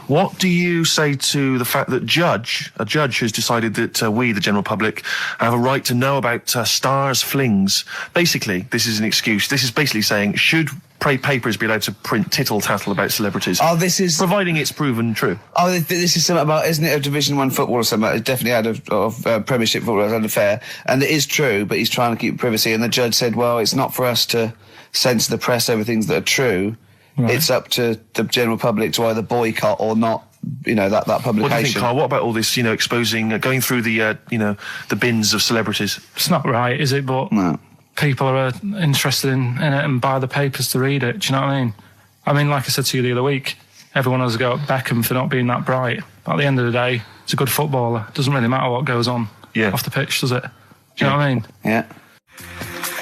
what do you say to the fact that a judge has decided that we, the general public, have a right to know about stars' flings? Basically, this is an excuse. This is basically saying, should papers be allowed to print tittle-tattle about celebrities? Oh, this is... Providing it's proven true. Oh, this is something about, isn't it, a Division 1 football or something? It's definitely out of Premiership football, it's unfair. And it is true, but he's trying to keep privacy. And the judge said, well, it's not for us to censor the press over things that are true. Right. It's up to the general public to either boycott or not, that publication. What do you think, Carl? What about all this, exposing, going through the, the bins of celebrities? It's not right, is it? But no. People are interested in it and buy the papers to read it. Do you know what I mean? I mean, like I said to you the other week, everyone has a go at Beckham for not being that bright. But at the end of the day, he's a good footballer. It doesn't really matter what goes on off the pitch, does it? Do you know what I mean? Yeah.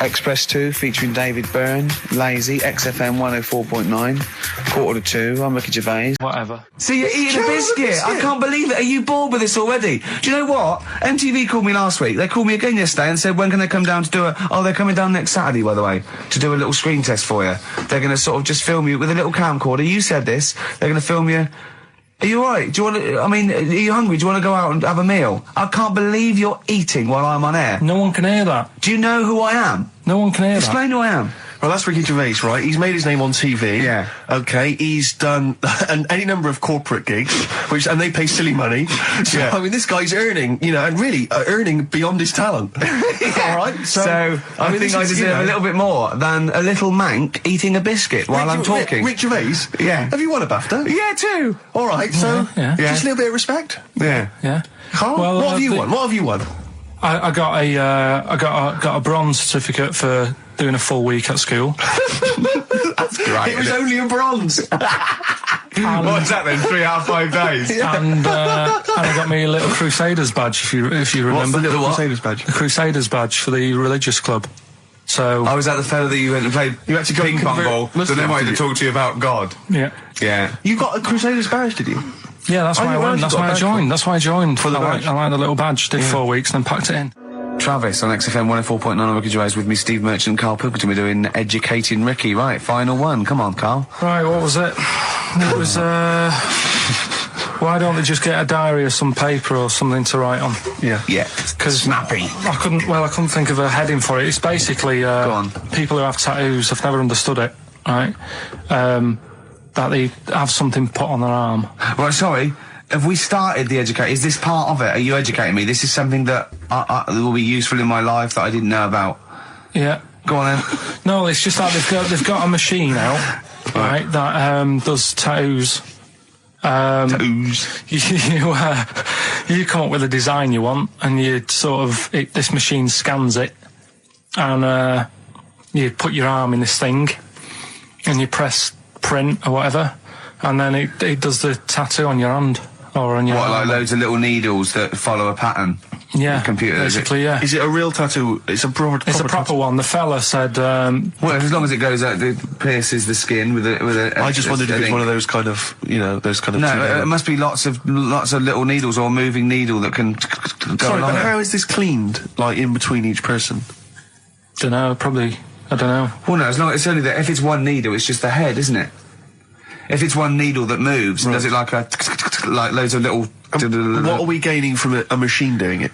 Express 2 featuring David Byrne, Lazy, XFM 104.9, 1:45. I'm Ricky Gervais. Whatever. See, you're eating a biscuit. I can't believe it. Are you bored with this already? Do you know what? MTV called me last week. They called me again yesterday and said, when can they come down to do they're coming down next Saturday, by the way, to do a little screen test for you. They're going to sort of just film you with a little camcorder. You said this. They're going to film you. Are you alright? Do you want to, are you hungry? Do you want to go out and have a meal? I can't believe you're eating while I'm on air. No one can hear that. Do you know who I am? No one can hear Explain who I am. Well, that's Ricky Gervais, right? He's made his name on TV. Yeah. Okay, he's done any number of corporate gigs, and they pay silly money. So, Yeah. I mean, this guy's earning, and really earning beyond his talent. All right? So I think I deserve a little bit more than a little mank eating a biscuit while I'm talking. Rick Gervais? Yeah. Have you won a BAFTA? Yeah, too. All right, so Yeah. just a little bit of respect. Yeah. Yeah. Carl, Well, what have you won? What have you won? I got a bronze certificate for doing a full week at school. That's great. It was only a bronze. What's that then? 3 out of 5 days? And I got me a little Crusaders badge, if you remember. What's the little what? Crusaders badge? The Crusaders badge for the religious club. So Oh, was that the fella that you went and played You had to go ping pong convert ball? So Muslim, they wanted did to you? talk to you about God. yeah, Yeah. You got a Crusaders badge, did you? yeah, that's Oh, why I you went. actually That's got a why I badge joined. for- That's why I joined. For the badge. I like the little badge. Did 4 weeks and then packed it in. Travis on XFM 104.9 on Ricky Gervais with me, Steve Merchant and Karl Pilkington. We're doing Educating Ricky. Right, final one. Come on, Karl. Right, what was it? It was. Why don't they just get a diary or some paper or something to write on? Yeah. Yeah. Because Snappy. I couldn't think of a heading for it. It's basically on. people who have tattoos. I've never understood it. Right, that they have something put on their arm. Right, sorry. Have we started the educate? Is this part of it? Are you educating me? This is something that will be useful in my life that I didn't know about. Yeah. Go on then. No, it's just that they've got a machine out, right, that does tattoos. Tattoos. You come up with a design you want, and you sort of this machine scans it, and you put your arm in this thing, and you press print or whatever, and then it does the tattoo on your hand or on your What, like arm. loads of little needles that follow a pattern? Yeah, The computer, is it? basically, yeah. Is it a real tattoo? It's a proper It's a proper one. The fella said, Well, as long as it goes out, it pierces the skin with a. I just wondered if it's one of those kind of, those kind of... No, it must be lots of little needles or a moving needle that can go Sorry, along but it. how is this cleaned, like, in between each person? I don't know. Well, no, as long it's only that if it's one needle, it's just the head, isn't it? If it's one needle that moves, and does it like like loads of little. What are we gaining from a machine doing it?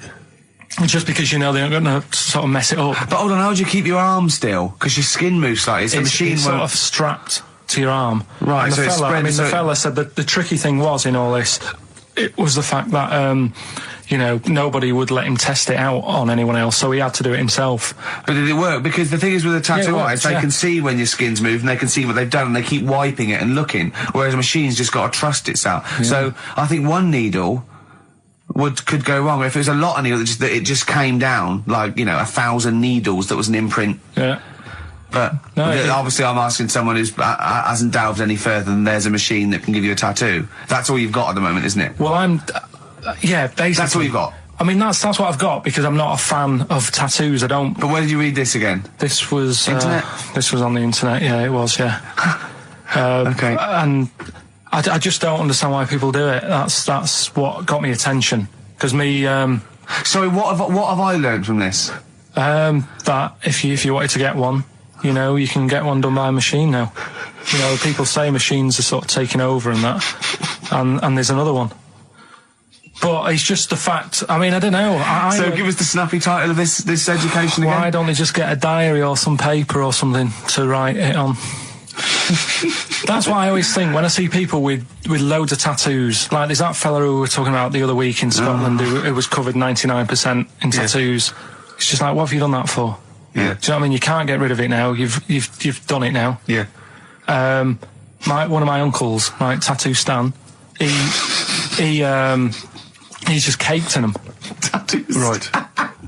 Just because they're not going to sort of mess it up. But hold on, how do you keep your arm still? Because your skin moves slightly. It's the machine it's sort won't- of strapped to your arm. Right, And so the it's fella, spread, the so- fella said that the tricky thing was in all this it was the fact that, nobody would let him test it out on anyone else, so he had to do it himself. But did it work? Because the thing is with a tattoo artist, they can see when your skin's moved and they can see what they've done and they keep wiping it and looking, whereas a machine's just got to trust itself. Yeah. So I think one needle could go wrong. If it was a lot of needles, that it just came down, like, 1,000 needles, that was an imprint. Yeah. But obviously I'm asking someone who hasn't delved any further than there's a machine that can give you a tattoo. That's all you've got at the moment, isn't it? Well, basically. That's all you've got? I mean, that's what I've got, because I'm not a fan of tattoos. I don't... But where did you read this again? This was... Internet? This was on the internet, yeah, it was, yeah. Okay. And I just don't understand why people do it. That's what got me attention. Because me... Sorry, what have I learned from this? That if you wanted to get one, you can get one done by a machine now. People say machines are sort of taking over and that, and there's another one. But it's just the fact. I mean, I don't know. So give us the snappy title of this education again. Why don't they just get a diary or some paper or something to write it on? That's what I always think when I see people with loads of tattoos. Like there's that fella who we were talking about the other week in Scotland who was covered 99% in tattoos. It's just like, what have you done that for? Yeah. Do you know what I mean? You can't get rid of it now. You've done it now. Yeah. One of my uncles, Tattoo Stan, he's just caked in them. Tattoos. Right.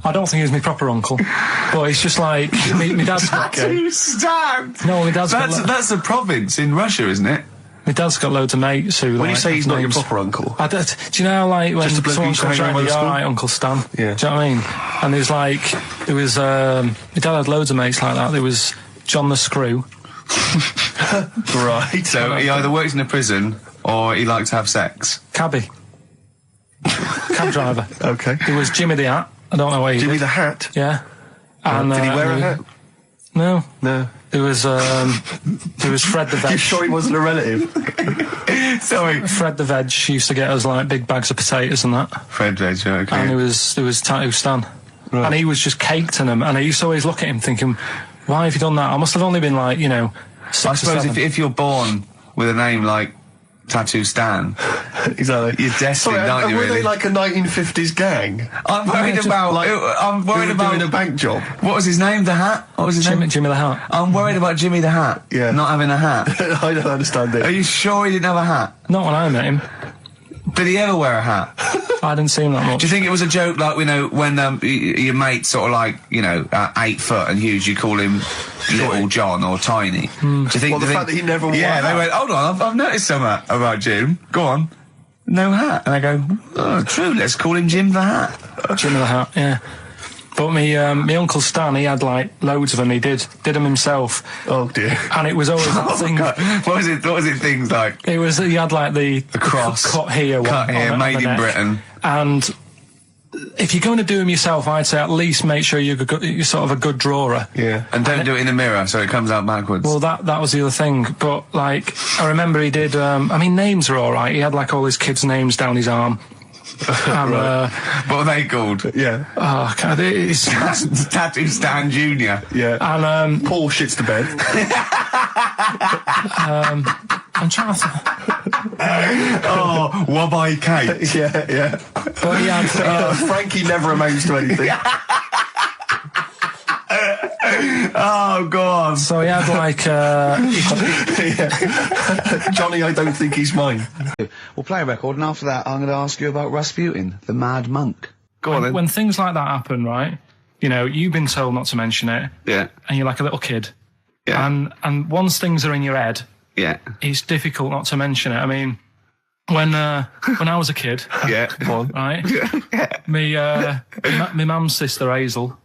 I don't think he's my proper uncle, but it's just like my dad's got. Tattoo Stan. No, my dad's got. That's a province in Russia, isn't it? My dad's got loads of mates who. When you say he's not your proper uncle, do you know when just a someone comes around, all right, Uncle Stan? Yeah. Do you know what I mean? And my dad had loads of mates like that. There was John the Screw. Right. So he either works in a prison or he likes to have sex. Cabbie. Cab driver. Okay. There was Jimmy the Hat. I don't know where he Jimmy lived. the Hat? Yeah. And, did he wear a hat? No. No. There was Fred the Veg. You sure he wasn't a relative? Sorry. Fred the Veg used to get us like big bags of potatoes and that. Fred Veg, okay. And there was Tattoo Stan. Right. And he was just caked in them. And I used to always look at him thinking, why have you done that? I must have only been like, 6 I or suppose 7. if you're born with a name like Tattoo Stan, exactly, you're destined, aren't you? Were really? they like a 1950s gang? I'm worried about. I'm worried about doing a bank job. What was his name? The Hat. What was his name? Jimmy the Hat. I'm worried about Jimmy the Hat. Yeah. Not having a hat. I don't understand it. Are you sure he didn't have a hat? Not when I met him. Did he ever wear a hat? I didn't see him that much. Do you think it was a joke, like, when your mate's sort of like, 8 foot and huge, you call him Little John or Tiny? Do you think... the fact that he never wore a hat. they went, hold on, I've noticed something about Jim. Go on. No hat. And I go, oh, true, let's call him Jim the Hat. Jimmy the Hat, yeah. But me Uncle Stan, he had like loads of them. He did them himself. Oh dear! And it was always that thing. God. What was it? Things like he had like the cross cut here, made in Britain. And if you're going to do them yourself, I'd say at least make sure you're sort of a good drawer. Yeah, and don't do it in the mirror so it comes out backwards. Well, that was the other thing. But like, I remember he did. Names are all right. He had like all his kids' names down his arm. And, what are they called? Yeah. Oh, God, it's Tattoo Stan Jr. Yeah. And Paul shits to bed. I'm trying to. Oh, Wabbai Kate. Yeah. But he had. Frankie never amounts to anything. Oh God! So he had like Johnny, I don't think he's mine. We'll play a record, and after that, I'm going to ask you about Rasputin, the Mad Monk. Go on then. When things like that happen, right? You've been told not to mention it. Yeah. And you're like a little kid. Yeah. And once things are in your head, yeah, it's difficult not to mention it. I mean, when I was a kid, yeah, right? Yeah. My mum's sister Hazel.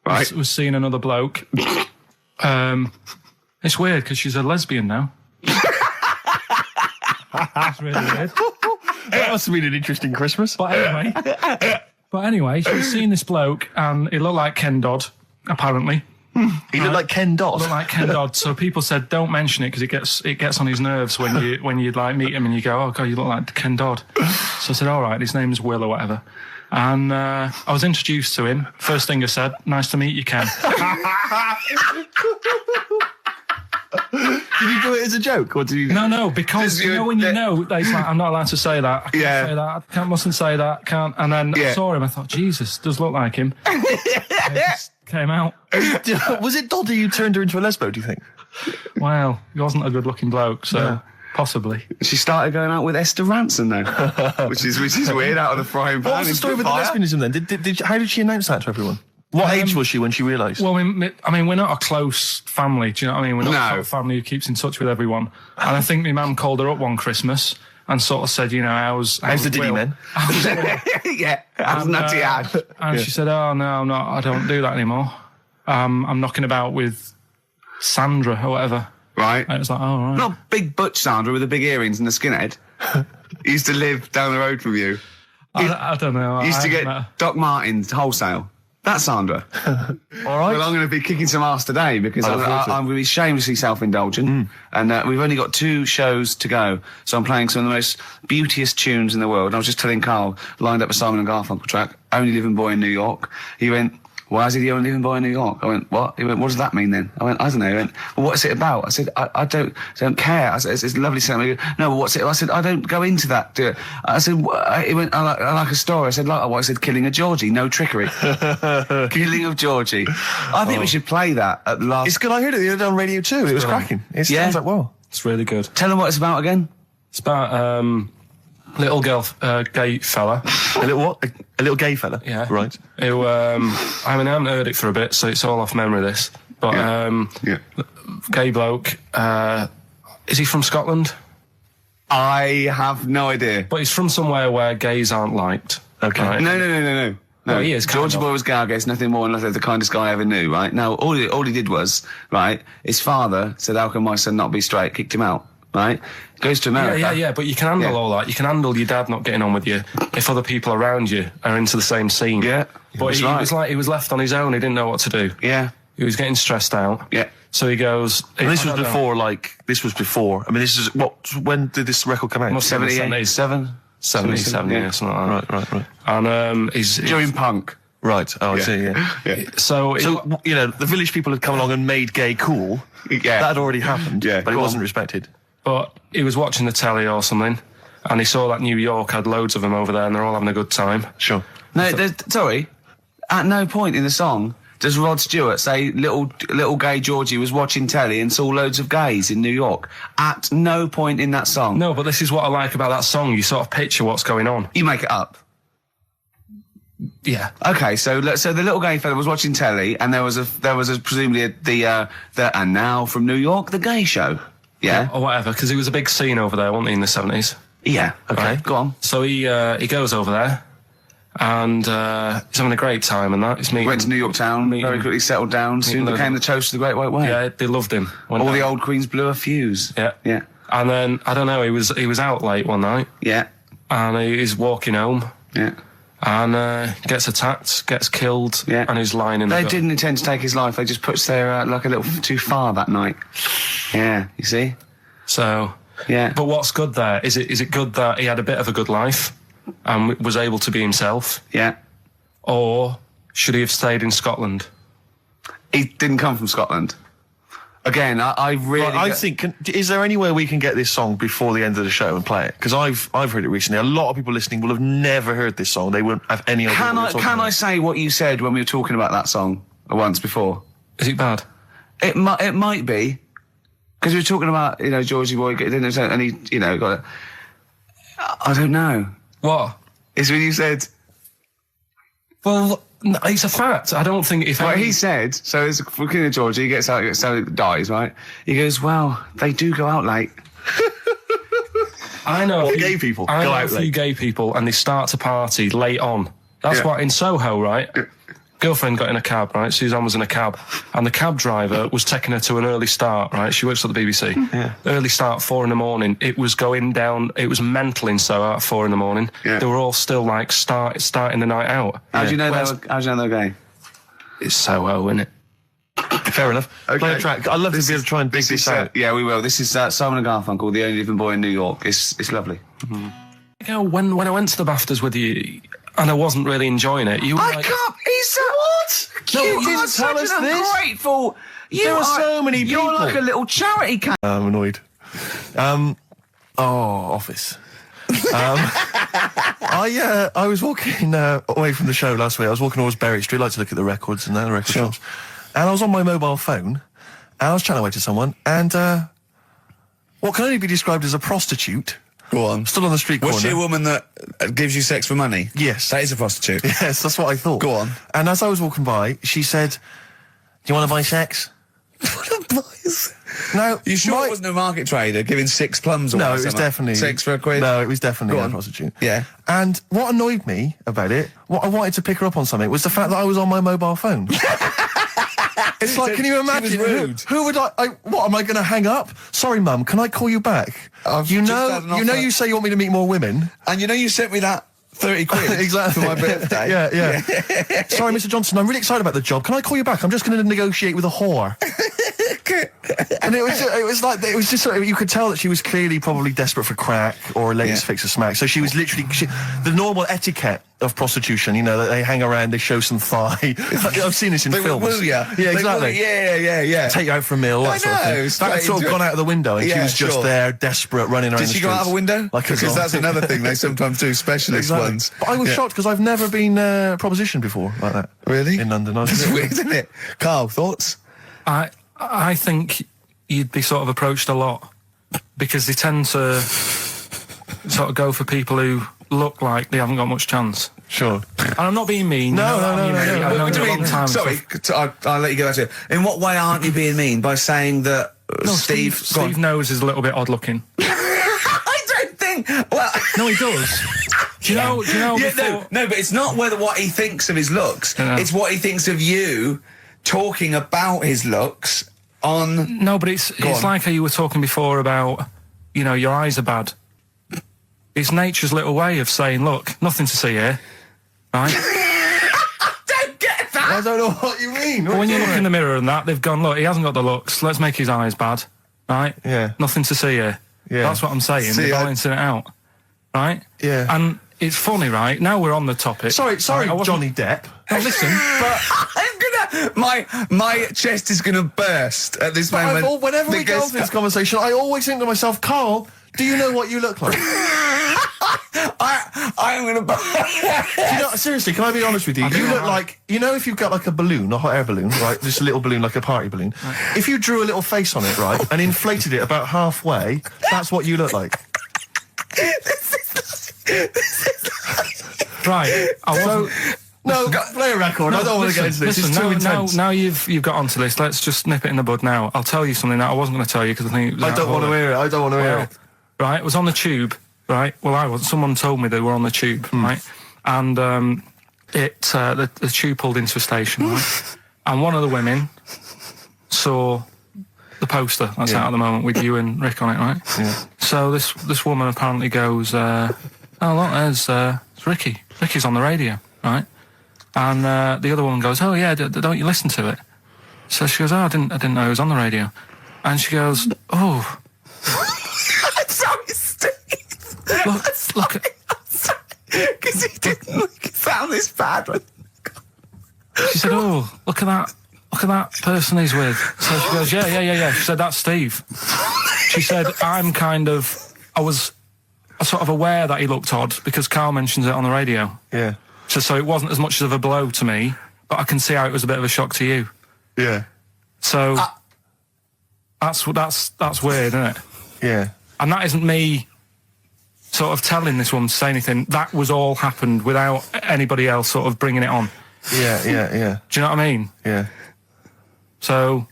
Right. Was seeing another bloke. It's weird because she's a lesbian now. That's really weird. That must have been an interesting Christmas. But anyway, she was seeing this bloke and he looked like Ken Dodd, apparently. He looked like Ken Dodd. Looked like Ken Dodd. So people said, don't mention it because it gets on his nerves when you like meet him and you go, oh God, you look like Ken Dodd. So I said, all right, his name's Will or whatever. And I was introduced to him. First thing I said, nice to meet you, Ken. Did you do it as a joke, or did you? No, because you know when you know, it's like, I'm not allowed to say that. I can't say that. I mustn't say that. Can't. And then I saw him. I thought, Jesus, does look like him. It just came out. Was it Doddy who turned her into a lesbo? Do you think? Well, he wasn't a good-looking bloke, so possibly. She started going out with Esther Ranson though, which is weird, out of the frying pan. What was the story with the lesbianism then? How did she announce that to everyone? What age was she when she realised? Well, I mean, we're not a close family, do you know what I mean? We're not a family who keeps in touch with everyone. And I think my mum called her up one Christmas and sort of said, you know, how's the Diddy men? How's Nutty Ash? And she said, oh, no, I don't do that anymore. I'm knocking about with Sandra or whatever. Right. And it was like, oh, right. Not big butch Sandra with the big earrings and the skinhead. He used to live down the road from you. I don't know. He used to get Doc Martens wholesale. That's Sandra. All right. Well, I'm going to be kicking some ass today because I'm going to be shamelessly self-indulgent. And we've only got 2 shows to go. So I'm playing some of the most beauteous tunes in the world. And I was just telling Carl, lined up a Simon and Garfunkel track, Only Living Boy in New York. He went, why is he the only living boy in New York? I went, what? He went, what does that mean then? I went, I don't know. He went, well, what's it about? I said, I don't care. I said, it's a lovely song. He went, no, but what's it? I said, I don't go into that. Do it. I said, he went, I like a story. I said, like what? I said, killing a Georgie, no trickery. Killing of Georgie. I think we should play that at the last. It's good. I heard it the other day on Radio 2. It was cracking. It sounds like, well. It's really good. Tell them what it's about again. It's about little girl, gay fella. A little what? A little gay fella? Yeah. Right. Who, I mean, I haven't heard it for a bit, so it's all off memory, this. But, gay bloke. Is he from Scotland? I have no idea. But he's from somewhere where gays aren't liked. Okay. Right? No. No, he is. Georgie Boy was Gargay, nothing more than the kindest guy I ever knew, right? Now, all he did was, right, his father said, how can my son not be straight? Kicked him out, right? Goes to America. Yeah, but you can handle all that. You can handle your dad not getting on with you if other people around you are into the same scene. Yeah. But he was like, he was left on his own. He didn't know what to do. Yeah. He was getting stressed out. Yeah. So he goes... And this was before, I mean, this is... when did this record come out? 77? 77, yeah, something like that. Right. And he's... During punk. Right, I see, yeah. So, you know, the village people had come along and made gay cool. Yeah. That had already happened, but it wasn't respected. But he was watching the telly or something, and he saw that New York had loads of them over there, and they're all having a good time. Sure. No, sorry. At no point in the song does Rod Stewart say little gay Georgie was watching telly and saw loads of gays in New York. At no point in that song. No, but this is what I like about that song. You sort of picture what's going on. You make it up. Yeah. Okay, so the little gay fella was watching telly, and there was presumably the and now from New York, the gay show. Yeah. Or whatever, because it was a big scene over there, wasn't he, in the 70s? Yeah. Okay. Right. Go on. So he goes over there, and he's having a great time and that. He's meeting... Went to New York town, very quickly settled down, soon became the toast of the Great White Way. Yeah, they loved him. All the old queens blew a fuse. Yeah. Yeah. And then, I don't know, he was out late one night. Yeah. And he's walking home. Yeah. And gets attacked, gets killed, and he's lying in the... They didn't intend to take his life, they just pushed their luck a little too far that night. Yeah, you see? So... Yeah. But what's good there? Is it good that he had a bit of a good life and was able to be himself? Yeah. Or should he have stayed in Scotland? He didn't come from Scotland. Again, I really... Well, I think... is there any way we can get this song before the end of the show and play it? Because I've heard it recently. A lot of people listening will have never heard this song. They won't have any idea Can I say what you said when we were talking about that song once before? Is it bad? It might be. Because we were talking about, you know, Georgie Boy, and he, you know, got it. I don't know. What? It's when you said... Well, no, it's a fact. I don't think if... Well, he said, so it's looking at Georgie, he gets out, dies, right? He goes, well, they do go out late. I know... gay people I go know out a few late. gay people, and they start to party late on. That's what, in Soho, right? Girlfriend got in a cab, right? Suzanne was in a cab, and the cab driver was taking her to an early start, right? She works at the BBC. Yeah. Early start, 4 a.m. It was going down. It was mental in Soho at 4 a.m. Yeah. They were all still like starting the night out. How do you know they're gay? It's Soho, isn't it? Fair enough. Okay. Play a track. I'd love to be able to try and dig this out. Yeah, we will. This is Simon and Garfunkel, The Only Living Boy in New York. It's lovely. You know, when I went to the BAFTAs with you, and I wasn't really enjoying it. You were I like, can't. What? No, You you didn't are tell such us an this. ungrateful. There are so many You're people. like a little charity cat. I'm annoyed. Office. I was walking away from the show last week. I was walking towards Berwick Street. I like to look at the records and the record shops. And I was on my mobile phone, and I was chatting away to someone, and what can only be described as a prostitute. Go on. Stood on the street corner. Was she a woman that gives you sex for money? Yes. That is a prostitute. Yes, that's what I thought. Go on. And as I was walking by, she said, "Do you want to buy sex?" Now, You sure it wasn't a market trader giving 6 plums or No, it something? was definitely 6 for a quid? No, it was definitely Go a on. prostitute. Yeah. And what annoyed me about it, what I wanted to pick her up on something, was the fact that I was on my mobile phone. It's like, can you She was imagine? rude. Who would what am I going to hang up? Sorry, Mum, can I call you back? I've You just know, had an you know, offer. you say you want me to meet more women. And you know you sent me that 30 quid Exactly. for my birthday? Yeah. Sorry, Mr. Johnson, I'm really excited about the job. Can I call you back? I'm just going to negotiate with a whore. And it was just sort of, you could tell that she was clearly probably desperate for crack or a latest fix of smack. So she was literally the normal etiquette of prostitution. You know, that they hang around, they show some thigh. I've seen this in They films. will ya. Yeah, They exactly. will, yeah. Take you out for a meal. I That sort of know, thing. straight That had sort of into gone it. out of the window, and she Yeah, was just sure. there, desperate, running around. Did the she go out of a streets window? Like a Because dog. that's another thing they sometimes do, specialist Exactly. ones. But I was shocked because I've never been propositioned before like that. Really? In London. That's weird, isn't it? Carl, thoughts? I think you'd be sort of approached a lot because they tend to sort of go for people who look like they haven't got much chance. Sure. And I'm not being mean. No. I've known What do you you a long mean? time. and Sorry, stuff. I'll let you go back to it. In what way aren't you being mean? By saying that No, Steve... Go on. Steve knows is a little bit odd looking. I don't think... Well... No, he does. Do you know? Yeah, before, no, but it's not what he thinks of his looks. Yeah. It's what he thinks of you talking about his looks on... No, but it's on. like how you were talking before about, you know, your eyes are bad. It's nature's little way of saying, look, nothing to see here, right? Don't get that! I don't know what you mean. But when you look in the mirror and that, they've gone, look, he hasn't got the looks, let's make his eyes bad, right? Yeah. Nothing to see here. Yeah. That's what I'm saying. See, They're I- balancing it out, right? Yeah. And it's funny, right? Now we're on the topic. Sorry, Right, I wasn't- Johnny Depp. No, listen, but I'm gonna... My chest is gonna burst at this moment. Whenever we go because- into this conversation, I always think to myself, Carl, do you know what you look like? I'm gonna... You know, seriously, can I be honest with you? You look like, you know, if you've got like a balloon, a hot air balloon, right? Just a little balloon, like a party balloon. If you drew a little face on it, right, and inflated it about halfway, that's what you look like. right. I wasn't. No, play a record. I don't want to get into this. Listen, It's too intense. now you've got onto this. Let's just nip it in the bud now. I'll tell you something that I wasn't going to tell you because I think it was I don't want to hear it. I don't want to hear it. Right, it was on the tube, right? Well, I wasn't. Someone told me they were on the tube, right? And the tube pulled into a station, right? And one of the women saw the poster that's out at the moment with you and Rick on it, right? Yeah. So this woman apparently goes, oh look, there's Ricky. Ricky's on the radio, right? And the other woman goes, oh yeah, don't you listen to it? So she goes, oh, I didn't know he was on the radio. And she goes, oh. Sorry, Steve. Look at... Because he didn't make it sound this bad. She said, oh, look at that person he's with. So she goes, yeah. She said, that's Steve. She said, I was sort of aware that he looked odd because Carl mentions it on the radio. Yeah. So it wasn't as much of a blow to me, but I can see how it was a bit of a shock to you. Yeah. So that's weird, isn't it? Yeah. And that isn't me sort of telling this woman to say anything. That was all happened without anybody else sort of bringing it on. Yeah. Do you know what I mean? Yeah. So...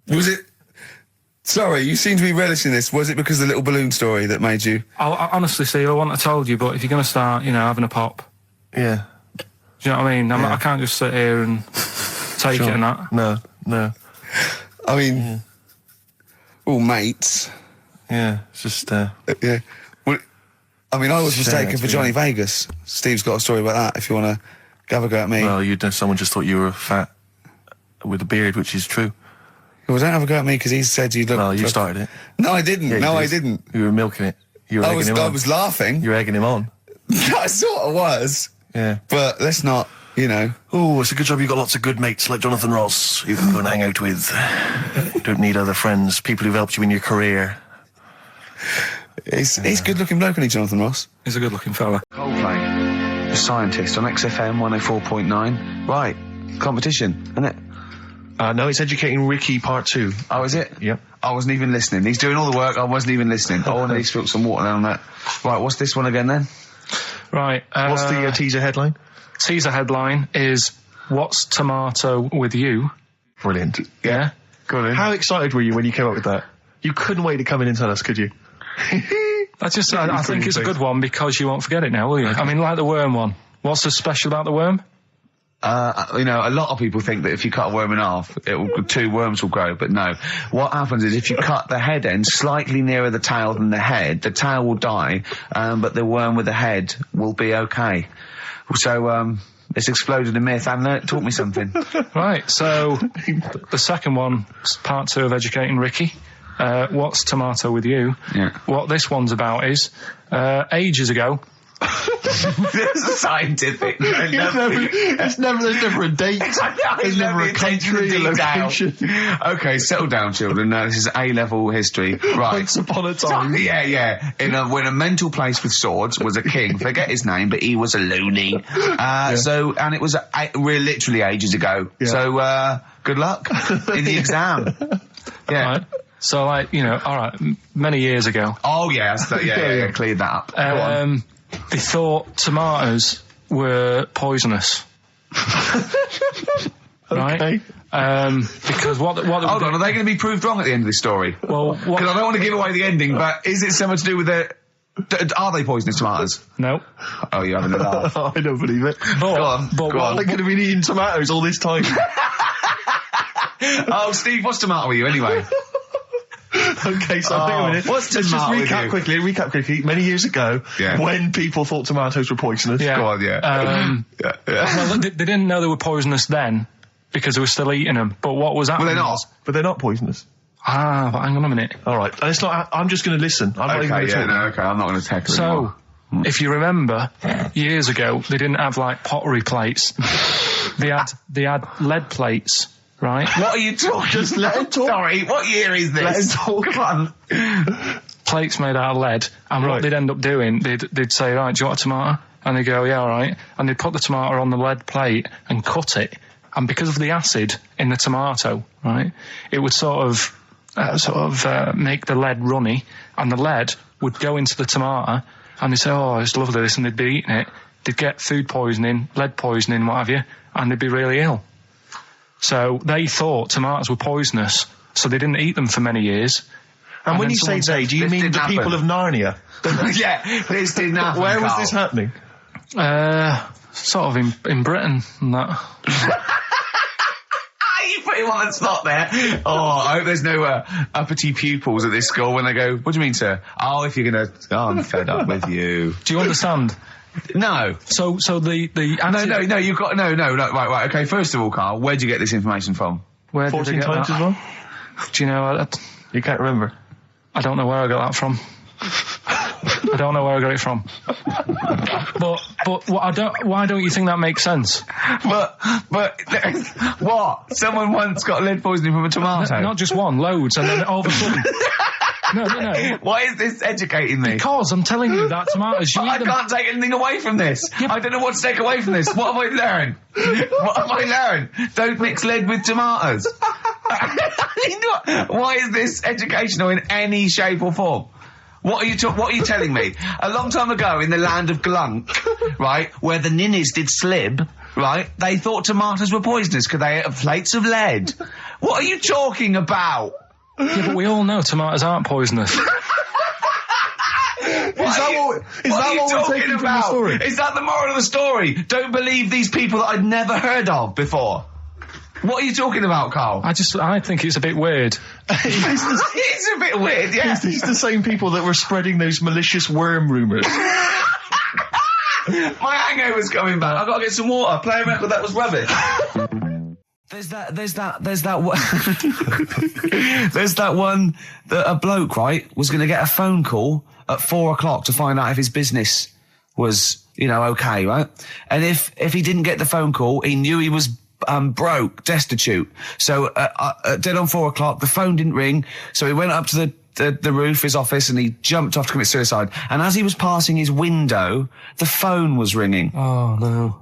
Was it... Sorry, you seem to be relishing this. Was it because of the little balloon story that made you... I honestly, Steve, I wouldn't have told you, but if you're going to start, having a pop... Yeah. Do you know what I mean? I can't just sit here and take it and that. No. I mean... All mates. Yeah, it's just... Yeah. Well, I mean, I was Shame, mistaken for to be Johnny honest. Vegas. Steve's got a story about that, if you want to have a go at me. Well, someone just thought you were fat with a beard, which is true. Well, don't have a go at me, because he said you look... Well, you started it. No, I didn't. Yeah, you No, did. I didn't. You were milking it. You were egging him on. I was laughing. You were egging him on. I sort of was. Yeah. But let's not, you know. Oh, it's a good job you've got lots of good mates like Jonathan Ross you can go and hang out with. You don't need other friends, people who've helped you in your career. He's a good-looking bloke, isn't he, Jonathan Ross? He's a good-looking fella. Coldplay, The Scientist on XFM 104.9. Right, competition, isn't it? No, it's Educating Ricky Part 2. Oh, is it? Yep. I wasn't even listening. He's doing all the work, I wasn't even listening. Oh, and he spilled some water down that. Right, what's this one again then? Right. What's the teaser headline? Teaser headline is, What's Tomato with You? Brilliant. Yeah? Go on in. How excited were you when you came up with that? You couldn't wait to come in and tell us, could you? I think it's a good one because you won't forget it now, will you? Okay. I mean, like the worm one. What's so special about the worm? You know, a lot of people think that if you cut a worm in half, two worms will grow, but no. What happens is if you cut the head end slightly nearer the tail than the head, the tail will die, but the worm with the head will be okay. So, it's exploded a myth. It taught me something. Right, so the second one, part 2 of Educating Ricky. What's Tomato with You? Yeah. What this one's about is, ages ago... It's scientific. There's never a date. There's never a country, a location. Okay, settle down, children. This is A-level history. Right. Once upon a time. Yeah. When a mental place with swords was a king, forget his name, but he was a loony. So, and it was literally ages ago. Yeah. So, good luck in the exam. Yeah. Right. So, like, you know, alright, many years ago. Oh, yeah, cleared that up. Go on. They thought tomatoes were poisonous. Right? Okay. Because what Hold on, are they going to be proved wrong at the end of this story? Well, because I don't want to give away the ending, but is it something to do with are they poisonous tomatoes? No. Oh, you're having a laugh. I don't believe it. Go on. They could have been eating tomatoes all this time. Oh, Steve, what's tomato with you anyway? Okay, so I think a minute. Let's just recap quickly. Many years ago, when people thought tomatoes were poisonous. Yeah. Go on, Well, they didn't know they were poisonous then because they were still eating them. But what was happening? Well, they're not. But they're not poisonous. But hang on a minute. All right, and it's not. I'm just going to listen. I'm not even going to talk. Okay, I'm not going to tackle anymore. If you remember, years ago they didn't have like pottery plates. They had lead plates. Right? What are you talking? Just let him talk. Sorry, what year is this? Let him talk. Come on. Plates made out of lead, and what they'd end up doing, they'd say, right, do you want a tomato? And they'd go, yeah, all right. And they'd put the tomato on the lead plate and cut it. And because of the acid in the tomato, right, it would sort of make the lead runny, and the lead would go into the tomato, and they'd say, oh, it's lovely this, and they'd be eating it. They'd get food poisoning, lead poisoning, what have you, and they'd be really ill. So they thought tomatoes were poisonous, so they didn't eat them for many years. And when you say they, do you mean the people of Narnia? Yeah, this didn't happen. Where was this happening? Sort of in Britain and that. You put him on the spot there. Oh, I hope there's no uppity pupils at this school when they go, what do you mean, sir? Oh, if you're going to... Oh, I'm fed up with you. Do you understand? No. So the No, you've got... No, right, okay, first of all, Carl, where'd you get this information from? Where 14 times as well? Do you know... You can't remember? I don't know where I got that from. I don't know where I got it from. But why don't you think that makes sense? But what? Someone once got lead poisoning from a tomato? Not just one, loads, and then all of a sudden... No. Why is this educating me? Because I'm telling you that tomatoes... I can't take anything away from this. Yeah, I don't know what to take away from this. What have I learned? What have I learned? Don't mix lead with tomatoes. Why is this educational in any shape or form? What are you telling me? A long time ago in the land of Glunk, right, where the ninnies did slib, right, they thought tomatoes were poisonous because they ate plates of lead. What are you talking about? Yeah, but we all know tomatoes aren't poisonous. Is that what we're taking from the story? Is that the moral of the story? Don't believe these people that I'd never heard of before. What are you talking about, Carl? I think it's a bit weird. It's a bit weird, yeah. It's the same people that were spreading those malicious worm rumours. My hangover's coming back. I've got to get some water. Play a record that was rubbish. There's that one that a bloke, right, was going to get a phone call at 4 o'clock to find out if his business was, you know, okay, right? And if he didn't get the phone call, he knew he was broke, destitute. So dead on 4 o'clock, the phone didn't ring, so he went up to the roof of his office and he jumped off to commit suicide. And as he was passing his window, the phone was ringing. Oh, no.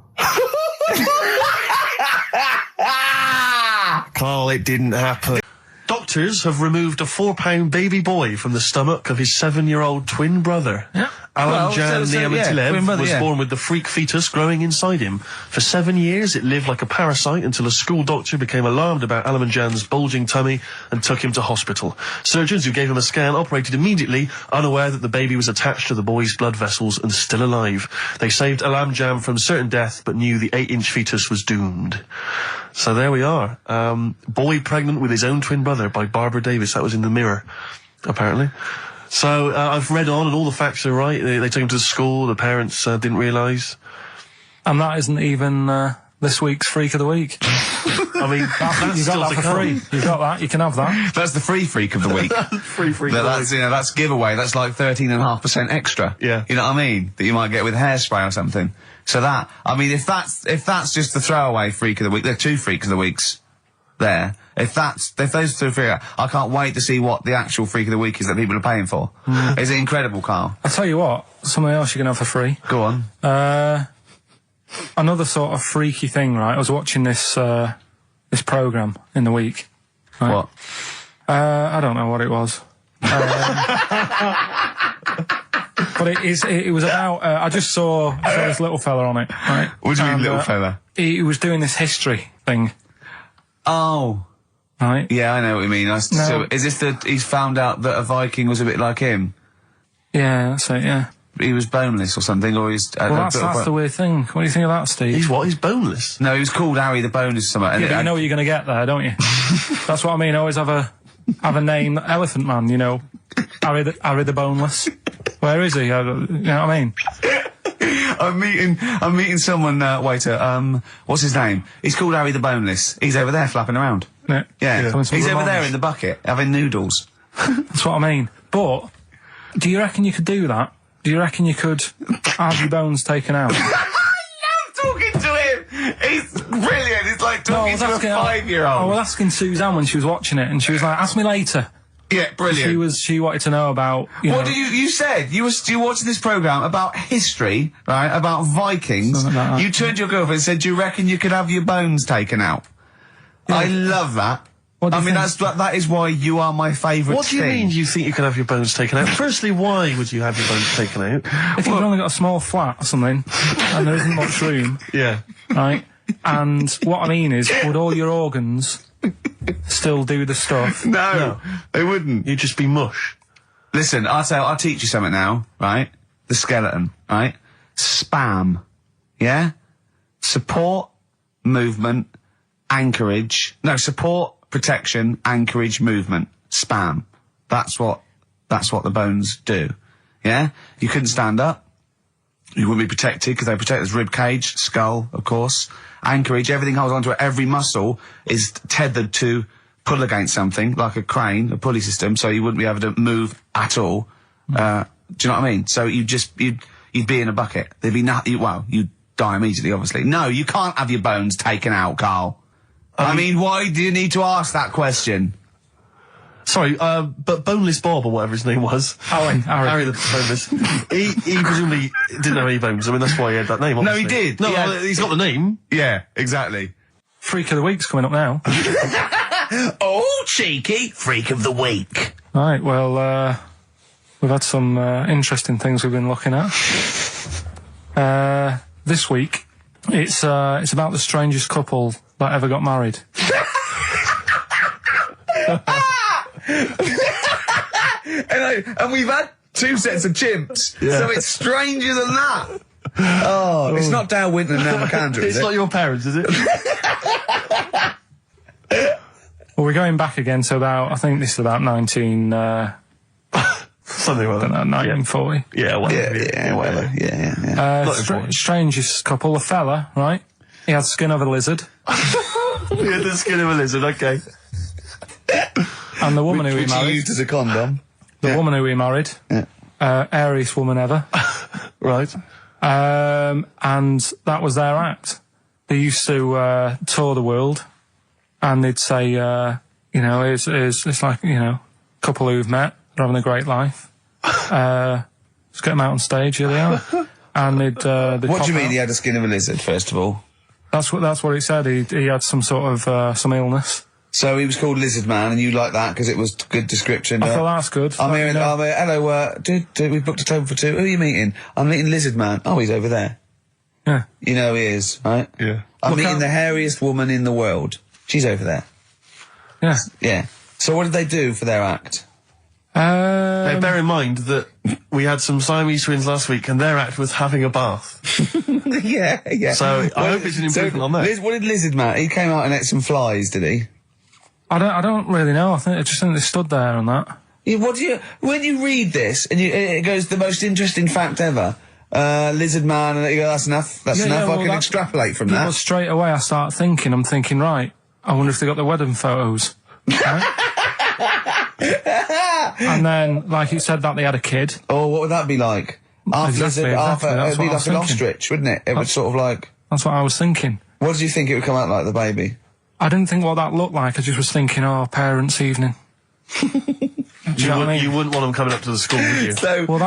Carl, it didn't happen. Doctors have removed a 4-pound baby boy from the stomach of his 7-year-old twin brother. Yeah. Alan Jan Niamatilev was yeah. born with the freak fetus growing inside him. For 7 years, it lived like a parasite until a school doctor became alarmed about Alan Jan's bulging tummy and took him to hospital. Surgeons who gave him a scan operated immediately, unaware that the baby was attached to the boy's blood vessels and still alive. They saved Alan Jan from certain death, but knew the 8-inch fetus was doomed. So there we are. Boy pregnant with his own twin brother by Barbara Davis. That was in the Mirror, apparently. So I've read on and all the facts are right. They took him to the school. The parents didn't realise. And that isn't even this week's Freak of the Week. I mean, that's you still got that to for come. free. You got that. You can have that. That's the free freak of the week. Free freak. That's, you know, that's giveaway. That's like 13.5% extra. Yeah. You know what I mean? That you might get with hairspray or something. So that, I mean, if that's just the throwaway freak of the week, there are 2 freaks of the weeks there. If those 2 freak, I can't wait to see what the actual freak of the week is that people are paying for. Is it incredible, Carl? I'll tell you what, something else you can have for free. Go on. Another sort of freaky thing, right? I was watching this programme in the week. Right? What? I don't know what it was. But it was about, I just saw this little fella on it, right? What do you mean, little fella? He was doing this history thing. Oh. Right? Yeah, I know what you mean. So, is this he's found out that a Viking was a bit like him? Yeah, that's it, yeah. He was boneless or something, or he's... Well, that's the weird thing. What do you think of that, Steve? He's what? He's boneless? No, he was called Harry the Boneless or something. Yeah, but you know what you're going to get there, don't you? That's what I mean. Always have a name, Elephant Man, you know. Harry the Boneless. Where is he? You know what I mean? I'm meeting someone, waiter, what's his name? He's called Harry the Boneless. He's over there flapping around. Yeah. He's over there in the bucket, having noodles. That's what I mean. But, do you reckon you could do that? Do you reckon you could have your bones taken out? I love talking to him! He's brilliant, it's like talking to a 5-year-old. I was asking Suzanne when she was watching it, and she was like, ask me later. Yeah, brilliant. She wanted to know about, What did you said? You were watching this programme about history, right? About Vikings. Like that. You turned to your girlfriend and said, do you reckon you could have your bones taken out? Yeah. I love that. I mean, that is why you are my favourite What do you mean you think you can have your bones taken out? Firstly, why would you have your bones taken out? If you've only got a small flat or something, and there isn't much room. Yeah. Right? And what I mean is, would all your organs still do the stuff? No, they wouldn't. You'd just be mush. Listen, I'll teach you something now, right? The skeleton, right? Spam. Yeah? Support, movement, anchorage. No, support, protection, anchorage, movement. Spam. That's what the bones do. Yeah? You couldn't stand up. You wouldn't be protected because they protect his rib cage, skull, of course. Anchorage, everything holds onto it. Every muscle is tethered to pull against something, like a crane, a pulley system, so you wouldn't be able to move at all. Do you know what I mean? So you'd be in a bucket. There'd be nothing, you'd die immediately, obviously. No, you can't have your bones taken out, Carl. I mean, why do you need to ask that question? Sorry, but Boneless Bob, or whatever his name was. Harry the Boneless. he presumably didn't have any bones. I mean, that's why he had that name, obviously. No, he did. No, he's got the name. Yeah, exactly. Freak of the Week's coming up now. Oh, cheeky. Freak of the Week. Right, well, we've had some interesting things we've been looking at. This week, it's about the strangest couple that ever got married. and we've had 2 sets of chimps, so it's stranger than that. Oh, it's not Dale Winton and Nell McAndrew, is it? It's not your parents, is it? Well, we're going back again to about, I think this is about 19... Something like that. 1940. Yeah, whatever. Yeah, whatever. Yeah. Strangest couple, a fella, right? He had skin of a lizard. He had the skin of a lizard, okay. And the woman who he married... used as a condom. The woman who he married. Yeah. Airiest woman ever. Right. And that was their act. They used to tour the world, and they'd say, it's like, a couple who've met, they're having a great life. Let's get them out on stage, here they are. And they'd what do you mean out. he had the skin of a lizard, first of all? That's what he said. He had some sort of some illness. So he was called Lizard Man, and you like that because it was good description. I thought that's good. I'm here. Hello, dude, we booked a table for two. Who are you meeting? I'm meeting Lizard Man. Oh, he's over there. Yeah. You know he is, right? Yeah. I'm meeting the hairiest woman in the world. She's over there. Yeah. Yeah. So what did they do for their act? Now, bear in mind that we had some Siamese twins last week, and their act was having a bath. yeah. So I hope it's an improvement on that. What did Lizard Man? He came out and ate some flies, did he? I don't really know. I just think they stood there on that. Yeah, when you read this and it goes the most interesting fact ever, Lizard Man, and you go, that's enough. That's enough. I can extrapolate from that. Well, straight away I start thinking. I'm thinking, right. I wonder if they got the wedding photos. Right? And then, like you said, that they had a kid. Oh, what would that be like? Exactly. It'd be like an ostrich, wouldn't it? It would sort of like. That's what I was thinking. What did you think it would come out like, the baby? I didn't think what that looked like. I just was thinking, parents' evening. Do you know what I mean? You wouldn't want them coming up to the school, would you?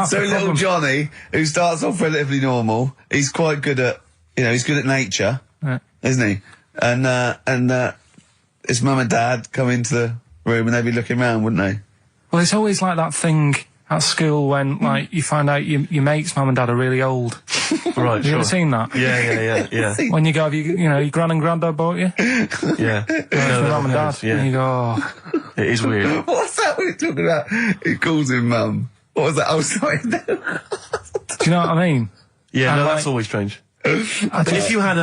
So little Johnny, who starts off relatively normal, he's quite good at, he's good at nature, isn't he? And his mum and dad come into the room and they'd be looking around, wouldn't they? Well, it's always like that thing at school when, like, you find out your mate's mum and dad are really old. Right, Have you ever seen that? Yeah. When you go, your gran and granddad bought you? Yeah. Your mum and dad. Yeah. And you go, It is weird. What's that we're talking about? He calls him mum. What was that? Oh, sorry. do you know what I mean? Yeah, And no, like- that's always strange. But if you had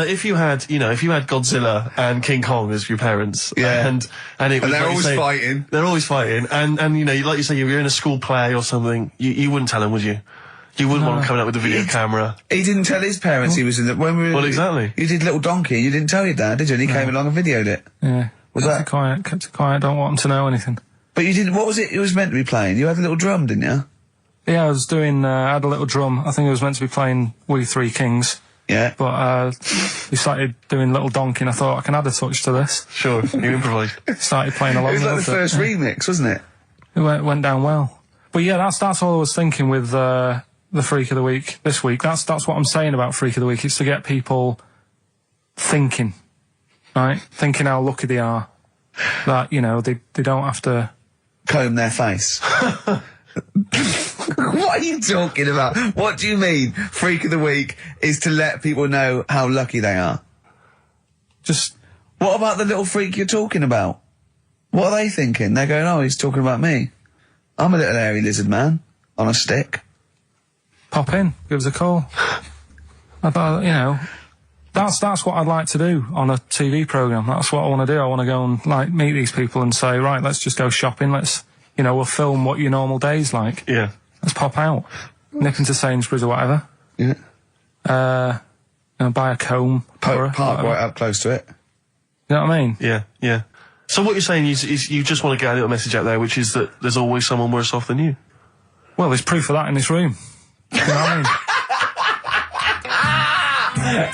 Godzilla and King Kong as your parents, and it was they're always fighting. They're always fighting, and like you say, you're in a school play or something, you wouldn't tell them, would you? You wouldn't want them coming up with a video camera. He didn't tell his parents he was in the... Well, exactly. You did Little Donkey, you didn't tell your dad, did you? And he came along and videoed it. Yeah. Was kept it quiet, don't want them to know anything. But you didn't... What was it was meant to be playing? You had a little drum, didn't you? Yeah, I was doing... I had a little drum. I think I was meant to be playing We Three Kings. Yeah. But we started doing Little Donkey, and I thought I can add a touch to this. Sure, you improvise. Started playing along. It was like the first remix, wasn't it? It went down well. But yeah, that's all I was thinking with the Freak of the Week this week. That's what I'm saying about Freak of the Week. It's to get people thinking, right? Thinking how lucky they are that they don't have to comb their face. What are you talking about? What do you mean? Freak of the Week is to let people know how lucky they are. Just what about the little freak you're talking about? What are they thinking? They're going, oh, he's talking about me. I'm a little hairy lizard man on a stick. Pop in, give us a call. I thought, that's what I'd like to do on a TV programme. That's what I want to do. I want to go and meet these people and say, right, let's just go shopping. Let's, we'll film what your normal day's like. Yeah. Let's pop out, nip into Sainsbury's or whatever. Yeah. Buy a comb, park right up close to it. You know what I mean? Yeah. So what you're saying is you just want to get a little message out there, which is that there's always someone worse off than you. Well, there's proof of that in this room. You know what I mean?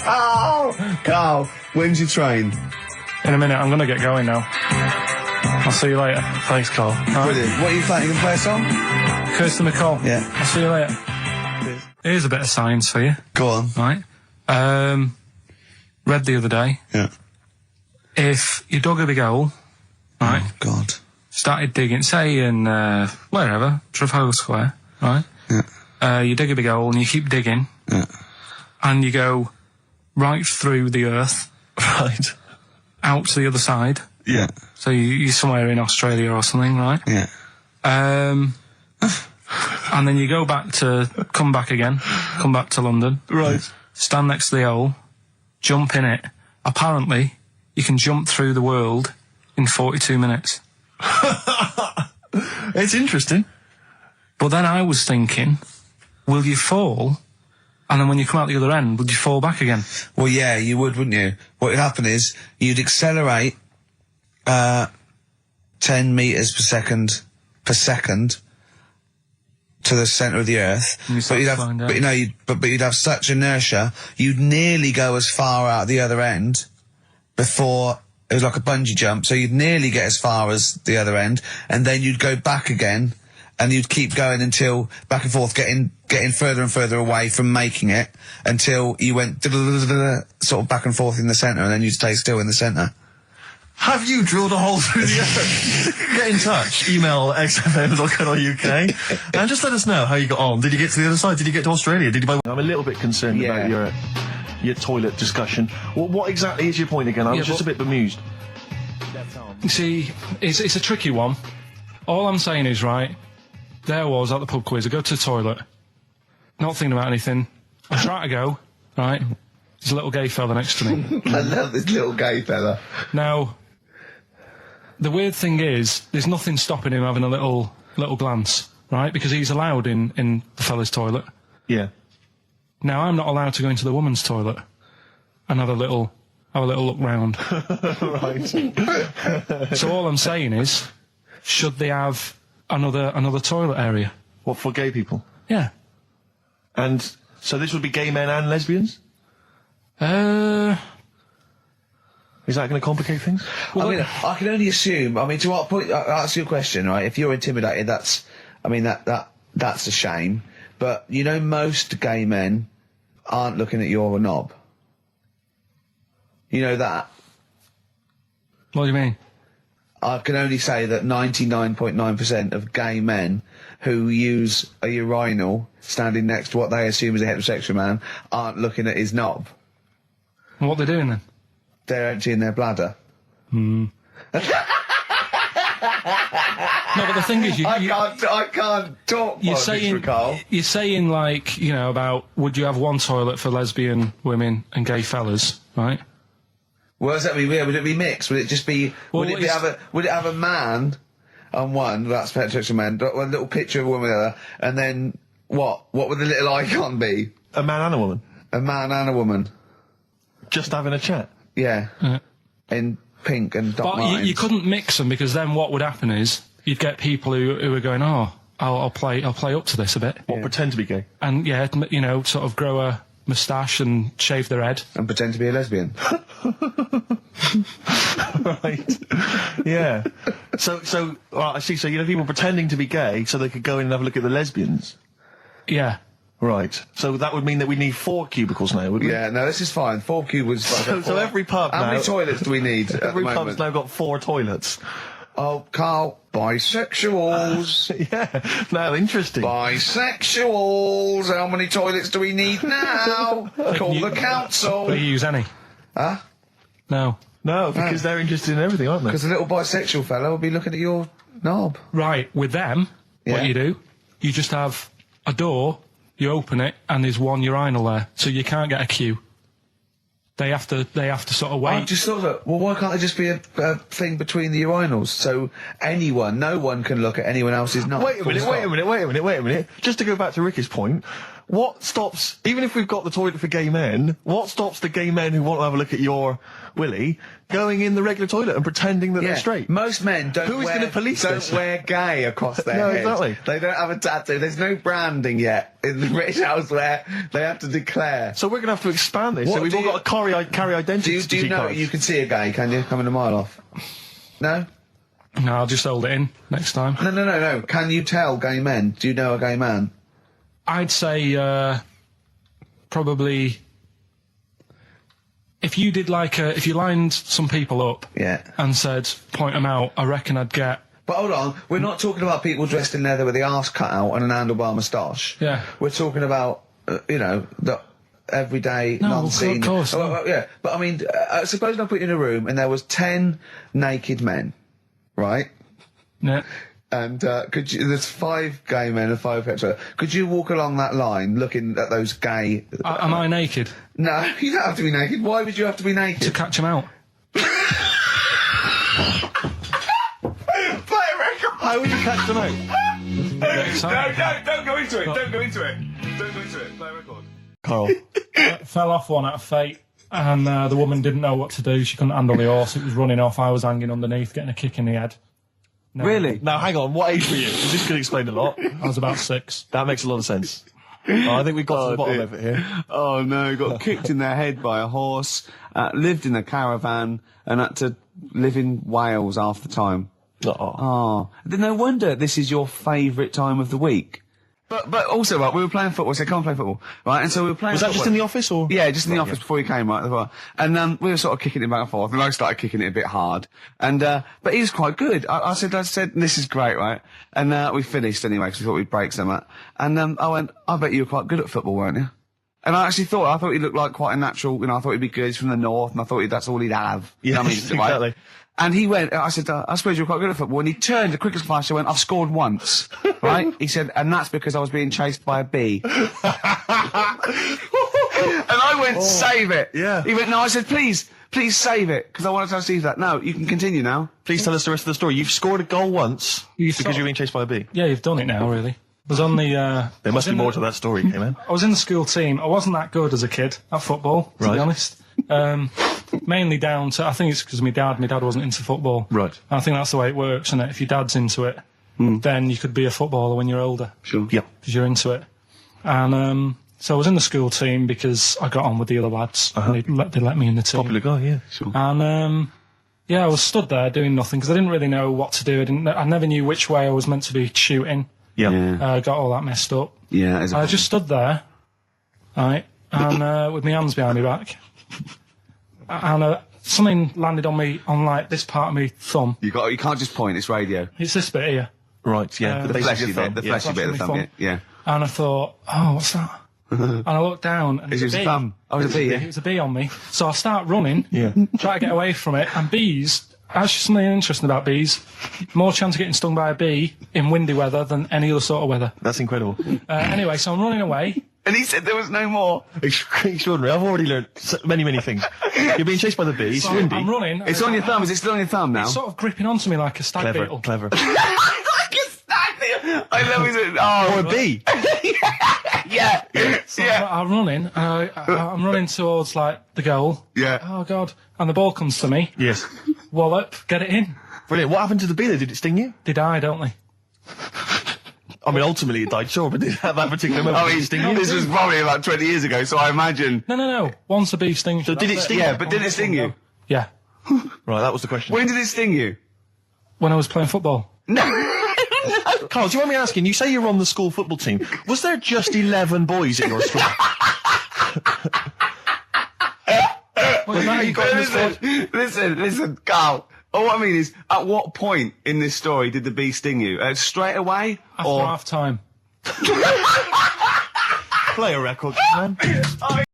Oh, Carl, when's your train? In a minute, I'm going to get going now. I'll see you later. Thanks, Carl. Brilliant. What are you playing? You can play a song? Kirsten McCall. Yeah. I'll see you later. Here's a bit of science for you. Go on. Right. Read the other day. Yeah. If you dug a big hole, right? Oh, God. Started digging, say in, wherever, Trafalgar Square, right? Yeah. You dig a big hole and you keep digging. Yeah. And you go right through the earth. Right. Out to the other side. Yeah. So you're somewhere in Australia or something, right? Yeah. And then you come back to London. Right. Stand next to the hole, jump in it. Apparently, you can jump through the world in 42 minutes. It's interesting. But then I was thinking, will you fall? And then when you come out the other end, would you fall back again? Well, yeah, you would, wouldn't you? What would happen is, you'd accelerate 10 metres per second to the centre of the earth, but you'd have such inertia, you'd nearly go as far out the other end before it was like a bungee jump, so you'd nearly get as far as the other end, and then you'd go back again, and you'd keep going until back and forth, getting further and further away from making it, until you went sort of back and forth in the centre, and then you'd stay still in the centre. Have you drilled a hole through the earth? Get in touch. Email xfm.co.uk and just let us know how you got on. Did you get to the other side? Did you get to Australia? Did you buy... I'm a little bit concerned about your toilet discussion. What exactly is your point again? I was just a bit bemused. You see, it's a tricky one. All I'm saying is, right, there I was at the pub quiz. I go to the toilet, not thinking about anything. I try to go, right? There's a little gay fella next to me. I love this little gay fella. Now, the weird thing is, there's nothing stopping him having a little glance, right? Because he's allowed in the fella's toilet. Yeah. Now, I'm not allowed to go into the woman's toilet and have a little look round. Right. So all I'm saying is, should they have another toilet area? What, for gay people? Yeah. And so this would be gay men and lesbians? Is that going to complicate things? Well, I mean, I can only assume. I mean, to what point? I'll ask you a question, right? If you're intimidated, that's a shame. But you know, most gay men aren't looking at your knob. You know that. What do you mean? I can only say that 99.9% of gay men who use a urinal standing next to what they assume is a heterosexual man aren't looking at his knob. And what they're doing then? They're emptying their bladder. No, but the thing is, I can't talk. You're saying like, you know, about would you have one toilet for lesbian women and gay fellas, right? What does that mean? Would it be mixed? Would it just be? Would it have a man on one? That's heterosexual man. One little picture of a woman on the other, and then what? What would the little icon be? A man and a woman. A man and a woman. Just having a chat. Yeah. In pink and dot But lines. you couldn't mix them, because then what would happen is you'd get people who are going, oh, I'll play up to this a bit. Or pretend to be gay. And yeah, you know, sort of grow a moustache and shave their head. And pretend to be a lesbian. Right. Yeah. So I see. So you know, people pretending to be gay so they could go in and have a look at the lesbians. Yeah. Right. So that would mean that we need 4 cubicles now, wouldn't we? Yeah. No, this is fine. 4 cubicles. So every pub How now... many toilets do we need? Every pub's now got 4 toilets. Oh, Carl, bisexuals. Yeah. Now, interesting. Bisexuals. How many toilets do we need now? Call the council. Do you use any? Huh? No. No, because they're interested in everything, aren't they? Because the little bisexual fella will be looking at your knob. Right. With them, what you do, you just have a door, you open it, and there's one urinal there, so you can't get a queue. They have to sort of wait. I just thought that, well, why can't there just be a thing between the urinals, so no one can look at anyone else's knob? Wait a minute. Just to go back to Ricky's point, what stops, even if we've got the toilet for gay men, what stops the gay men who want to have a look at your willy going in the regular toilet and pretending that they're straight? Most men don't wear gay across their head. Exactly. They don't have a tattoo. There's no branding yet in the British house where they have to declare. So we're going to have to expand this. So we've all got to carry identity. Do you know you can see a gay, can you? Coming a mile off. No? No, I'll just hold it in next time. No. Can you tell gay men? Do you know a gay man? I'd say probably if you did if you lined some people up and said point them out, I reckon I'd get. But hold on, we're not talking about people dressed in leather with the arse cut out and an handlebar moustache. Yeah, we're talking about the everyday non-seen. Of course. Yeah, but I mean, suppose I put you in a room and there was 10 naked men, right? Yeah. And there's 5 gay men and 5 hetero. Could you walk along that line looking at those gay... Am I naked? No, you don't have to be naked. Why would you have to be naked? To catch them out. Play a record! How would you catch them out? No, don't go into it. Don't go into it. Play a record. Carl. Fell off one out of fate. And the woman didn't know what to do. She couldn't handle the horse. It was running off. I was hanging underneath, getting a kick in the head. No. Really? Now, hang on, what age were you? 'Cause this could explain a lot. I was about 6. That makes a lot of sense. I think we've got to the bottom of it here. Oh no, got kicked in the head by a horse, lived in a caravan, and had to live in Wales half the time. Oh. Then no wonder this is your favourite time of the week. But also, right, we were playing football, so I can't play football, right? And so we were playing Was that football. just in the office, or? Yeah, just in the office before he came, right? And we were sort of kicking it back and forth, and I started kicking it a bit hard. And but he was quite good. I said, this is great, right? And we finished anyway, because we thought we'd break something. And I went, I bet you were quite good at football, weren't you? And I thought he looked like quite a natural, I thought he'd be good. He's from the north, and I thought that's all he'd have. Yeah, you know what I mean? exactly. And he went, I said, I suppose you're quite good at football. And he turned, the quickest flash, I went, I've scored once. Right? He said, and that's because I was being chased by a bee. And I went, save it. Yeah. He went, no, I said, please save it, because I wanted to see that. No, you can continue now. Please tell us the rest of the story. You've scored a goal once because you're being chased by a bee. Yeah, you've done it now, really. I was on the... There must be more to that story, man. I was in the school team. I wasn't that good as a kid at football, to be honest. Mainly down to, I think it's because my dad wasn't into football. Right. I think that's the way it works, isn't it? If your dad's into it, then you could be a footballer when you're older. Sure. Yeah. Because you're into it. And so I was in the school team because I got on with the other lads. And they let me in the team. Popular guy, yeah. Sure. And I was stood there doing nothing because I didn't really know what to do. I never knew which way I was meant to be shooting. Yeah. I got all that messed up. Yeah. I just stood there, right, and with my hands behind my back. And something landed on me, on like this part of me thumb. You can't just point, it's radio. It's this bit here. Right, yeah. The fleshy bit, the fleshy bit of the thumb, yeah. And I thought, oh, what's that? And I looked down, and it was a bee. Thumb. Oh, it was a bee, yeah. It was a bee on me. So I start running, Yeah. try to get away from it, and bees, actually something interesting about bees, more chance of getting stung by a bee in windy weather than any other sort of weather. That's incredible. Anyway, so I'm running away. And he said there was no more. Extraordinary. I've already learned many, many things. You're being chased by the bees. So Windy. I'm running. It's on your thumb. Is it still on your thumb now? It's sort of gripping onto me like a stag beetle. Clever. I love it. Oh, Or a bee. yeah. So I'm running. I'm running towards like the goal. Yeah. Oh God! And the ball comes to me. Yes. Wallop, get it in. Brilliant. What happened to the bee though? Did it sting you? They die, don't they? I mean, ultimately it died, sure, but at that particular moment, did it sting you? This was probably about 20 years ago, so I imagine. No. Once a bee stings. So did it sting you? Yeah, but did it sting you? Yeah. Right, that was the question. When did it sting you? When I was playing football. No. Carl, do you want me asking, you say you're on the school football team. Was there just 11 boys at your school? Listen, Carl. All I mean is, at what point in this story did the bee sting you? Straight away? After half time. Play a record, man.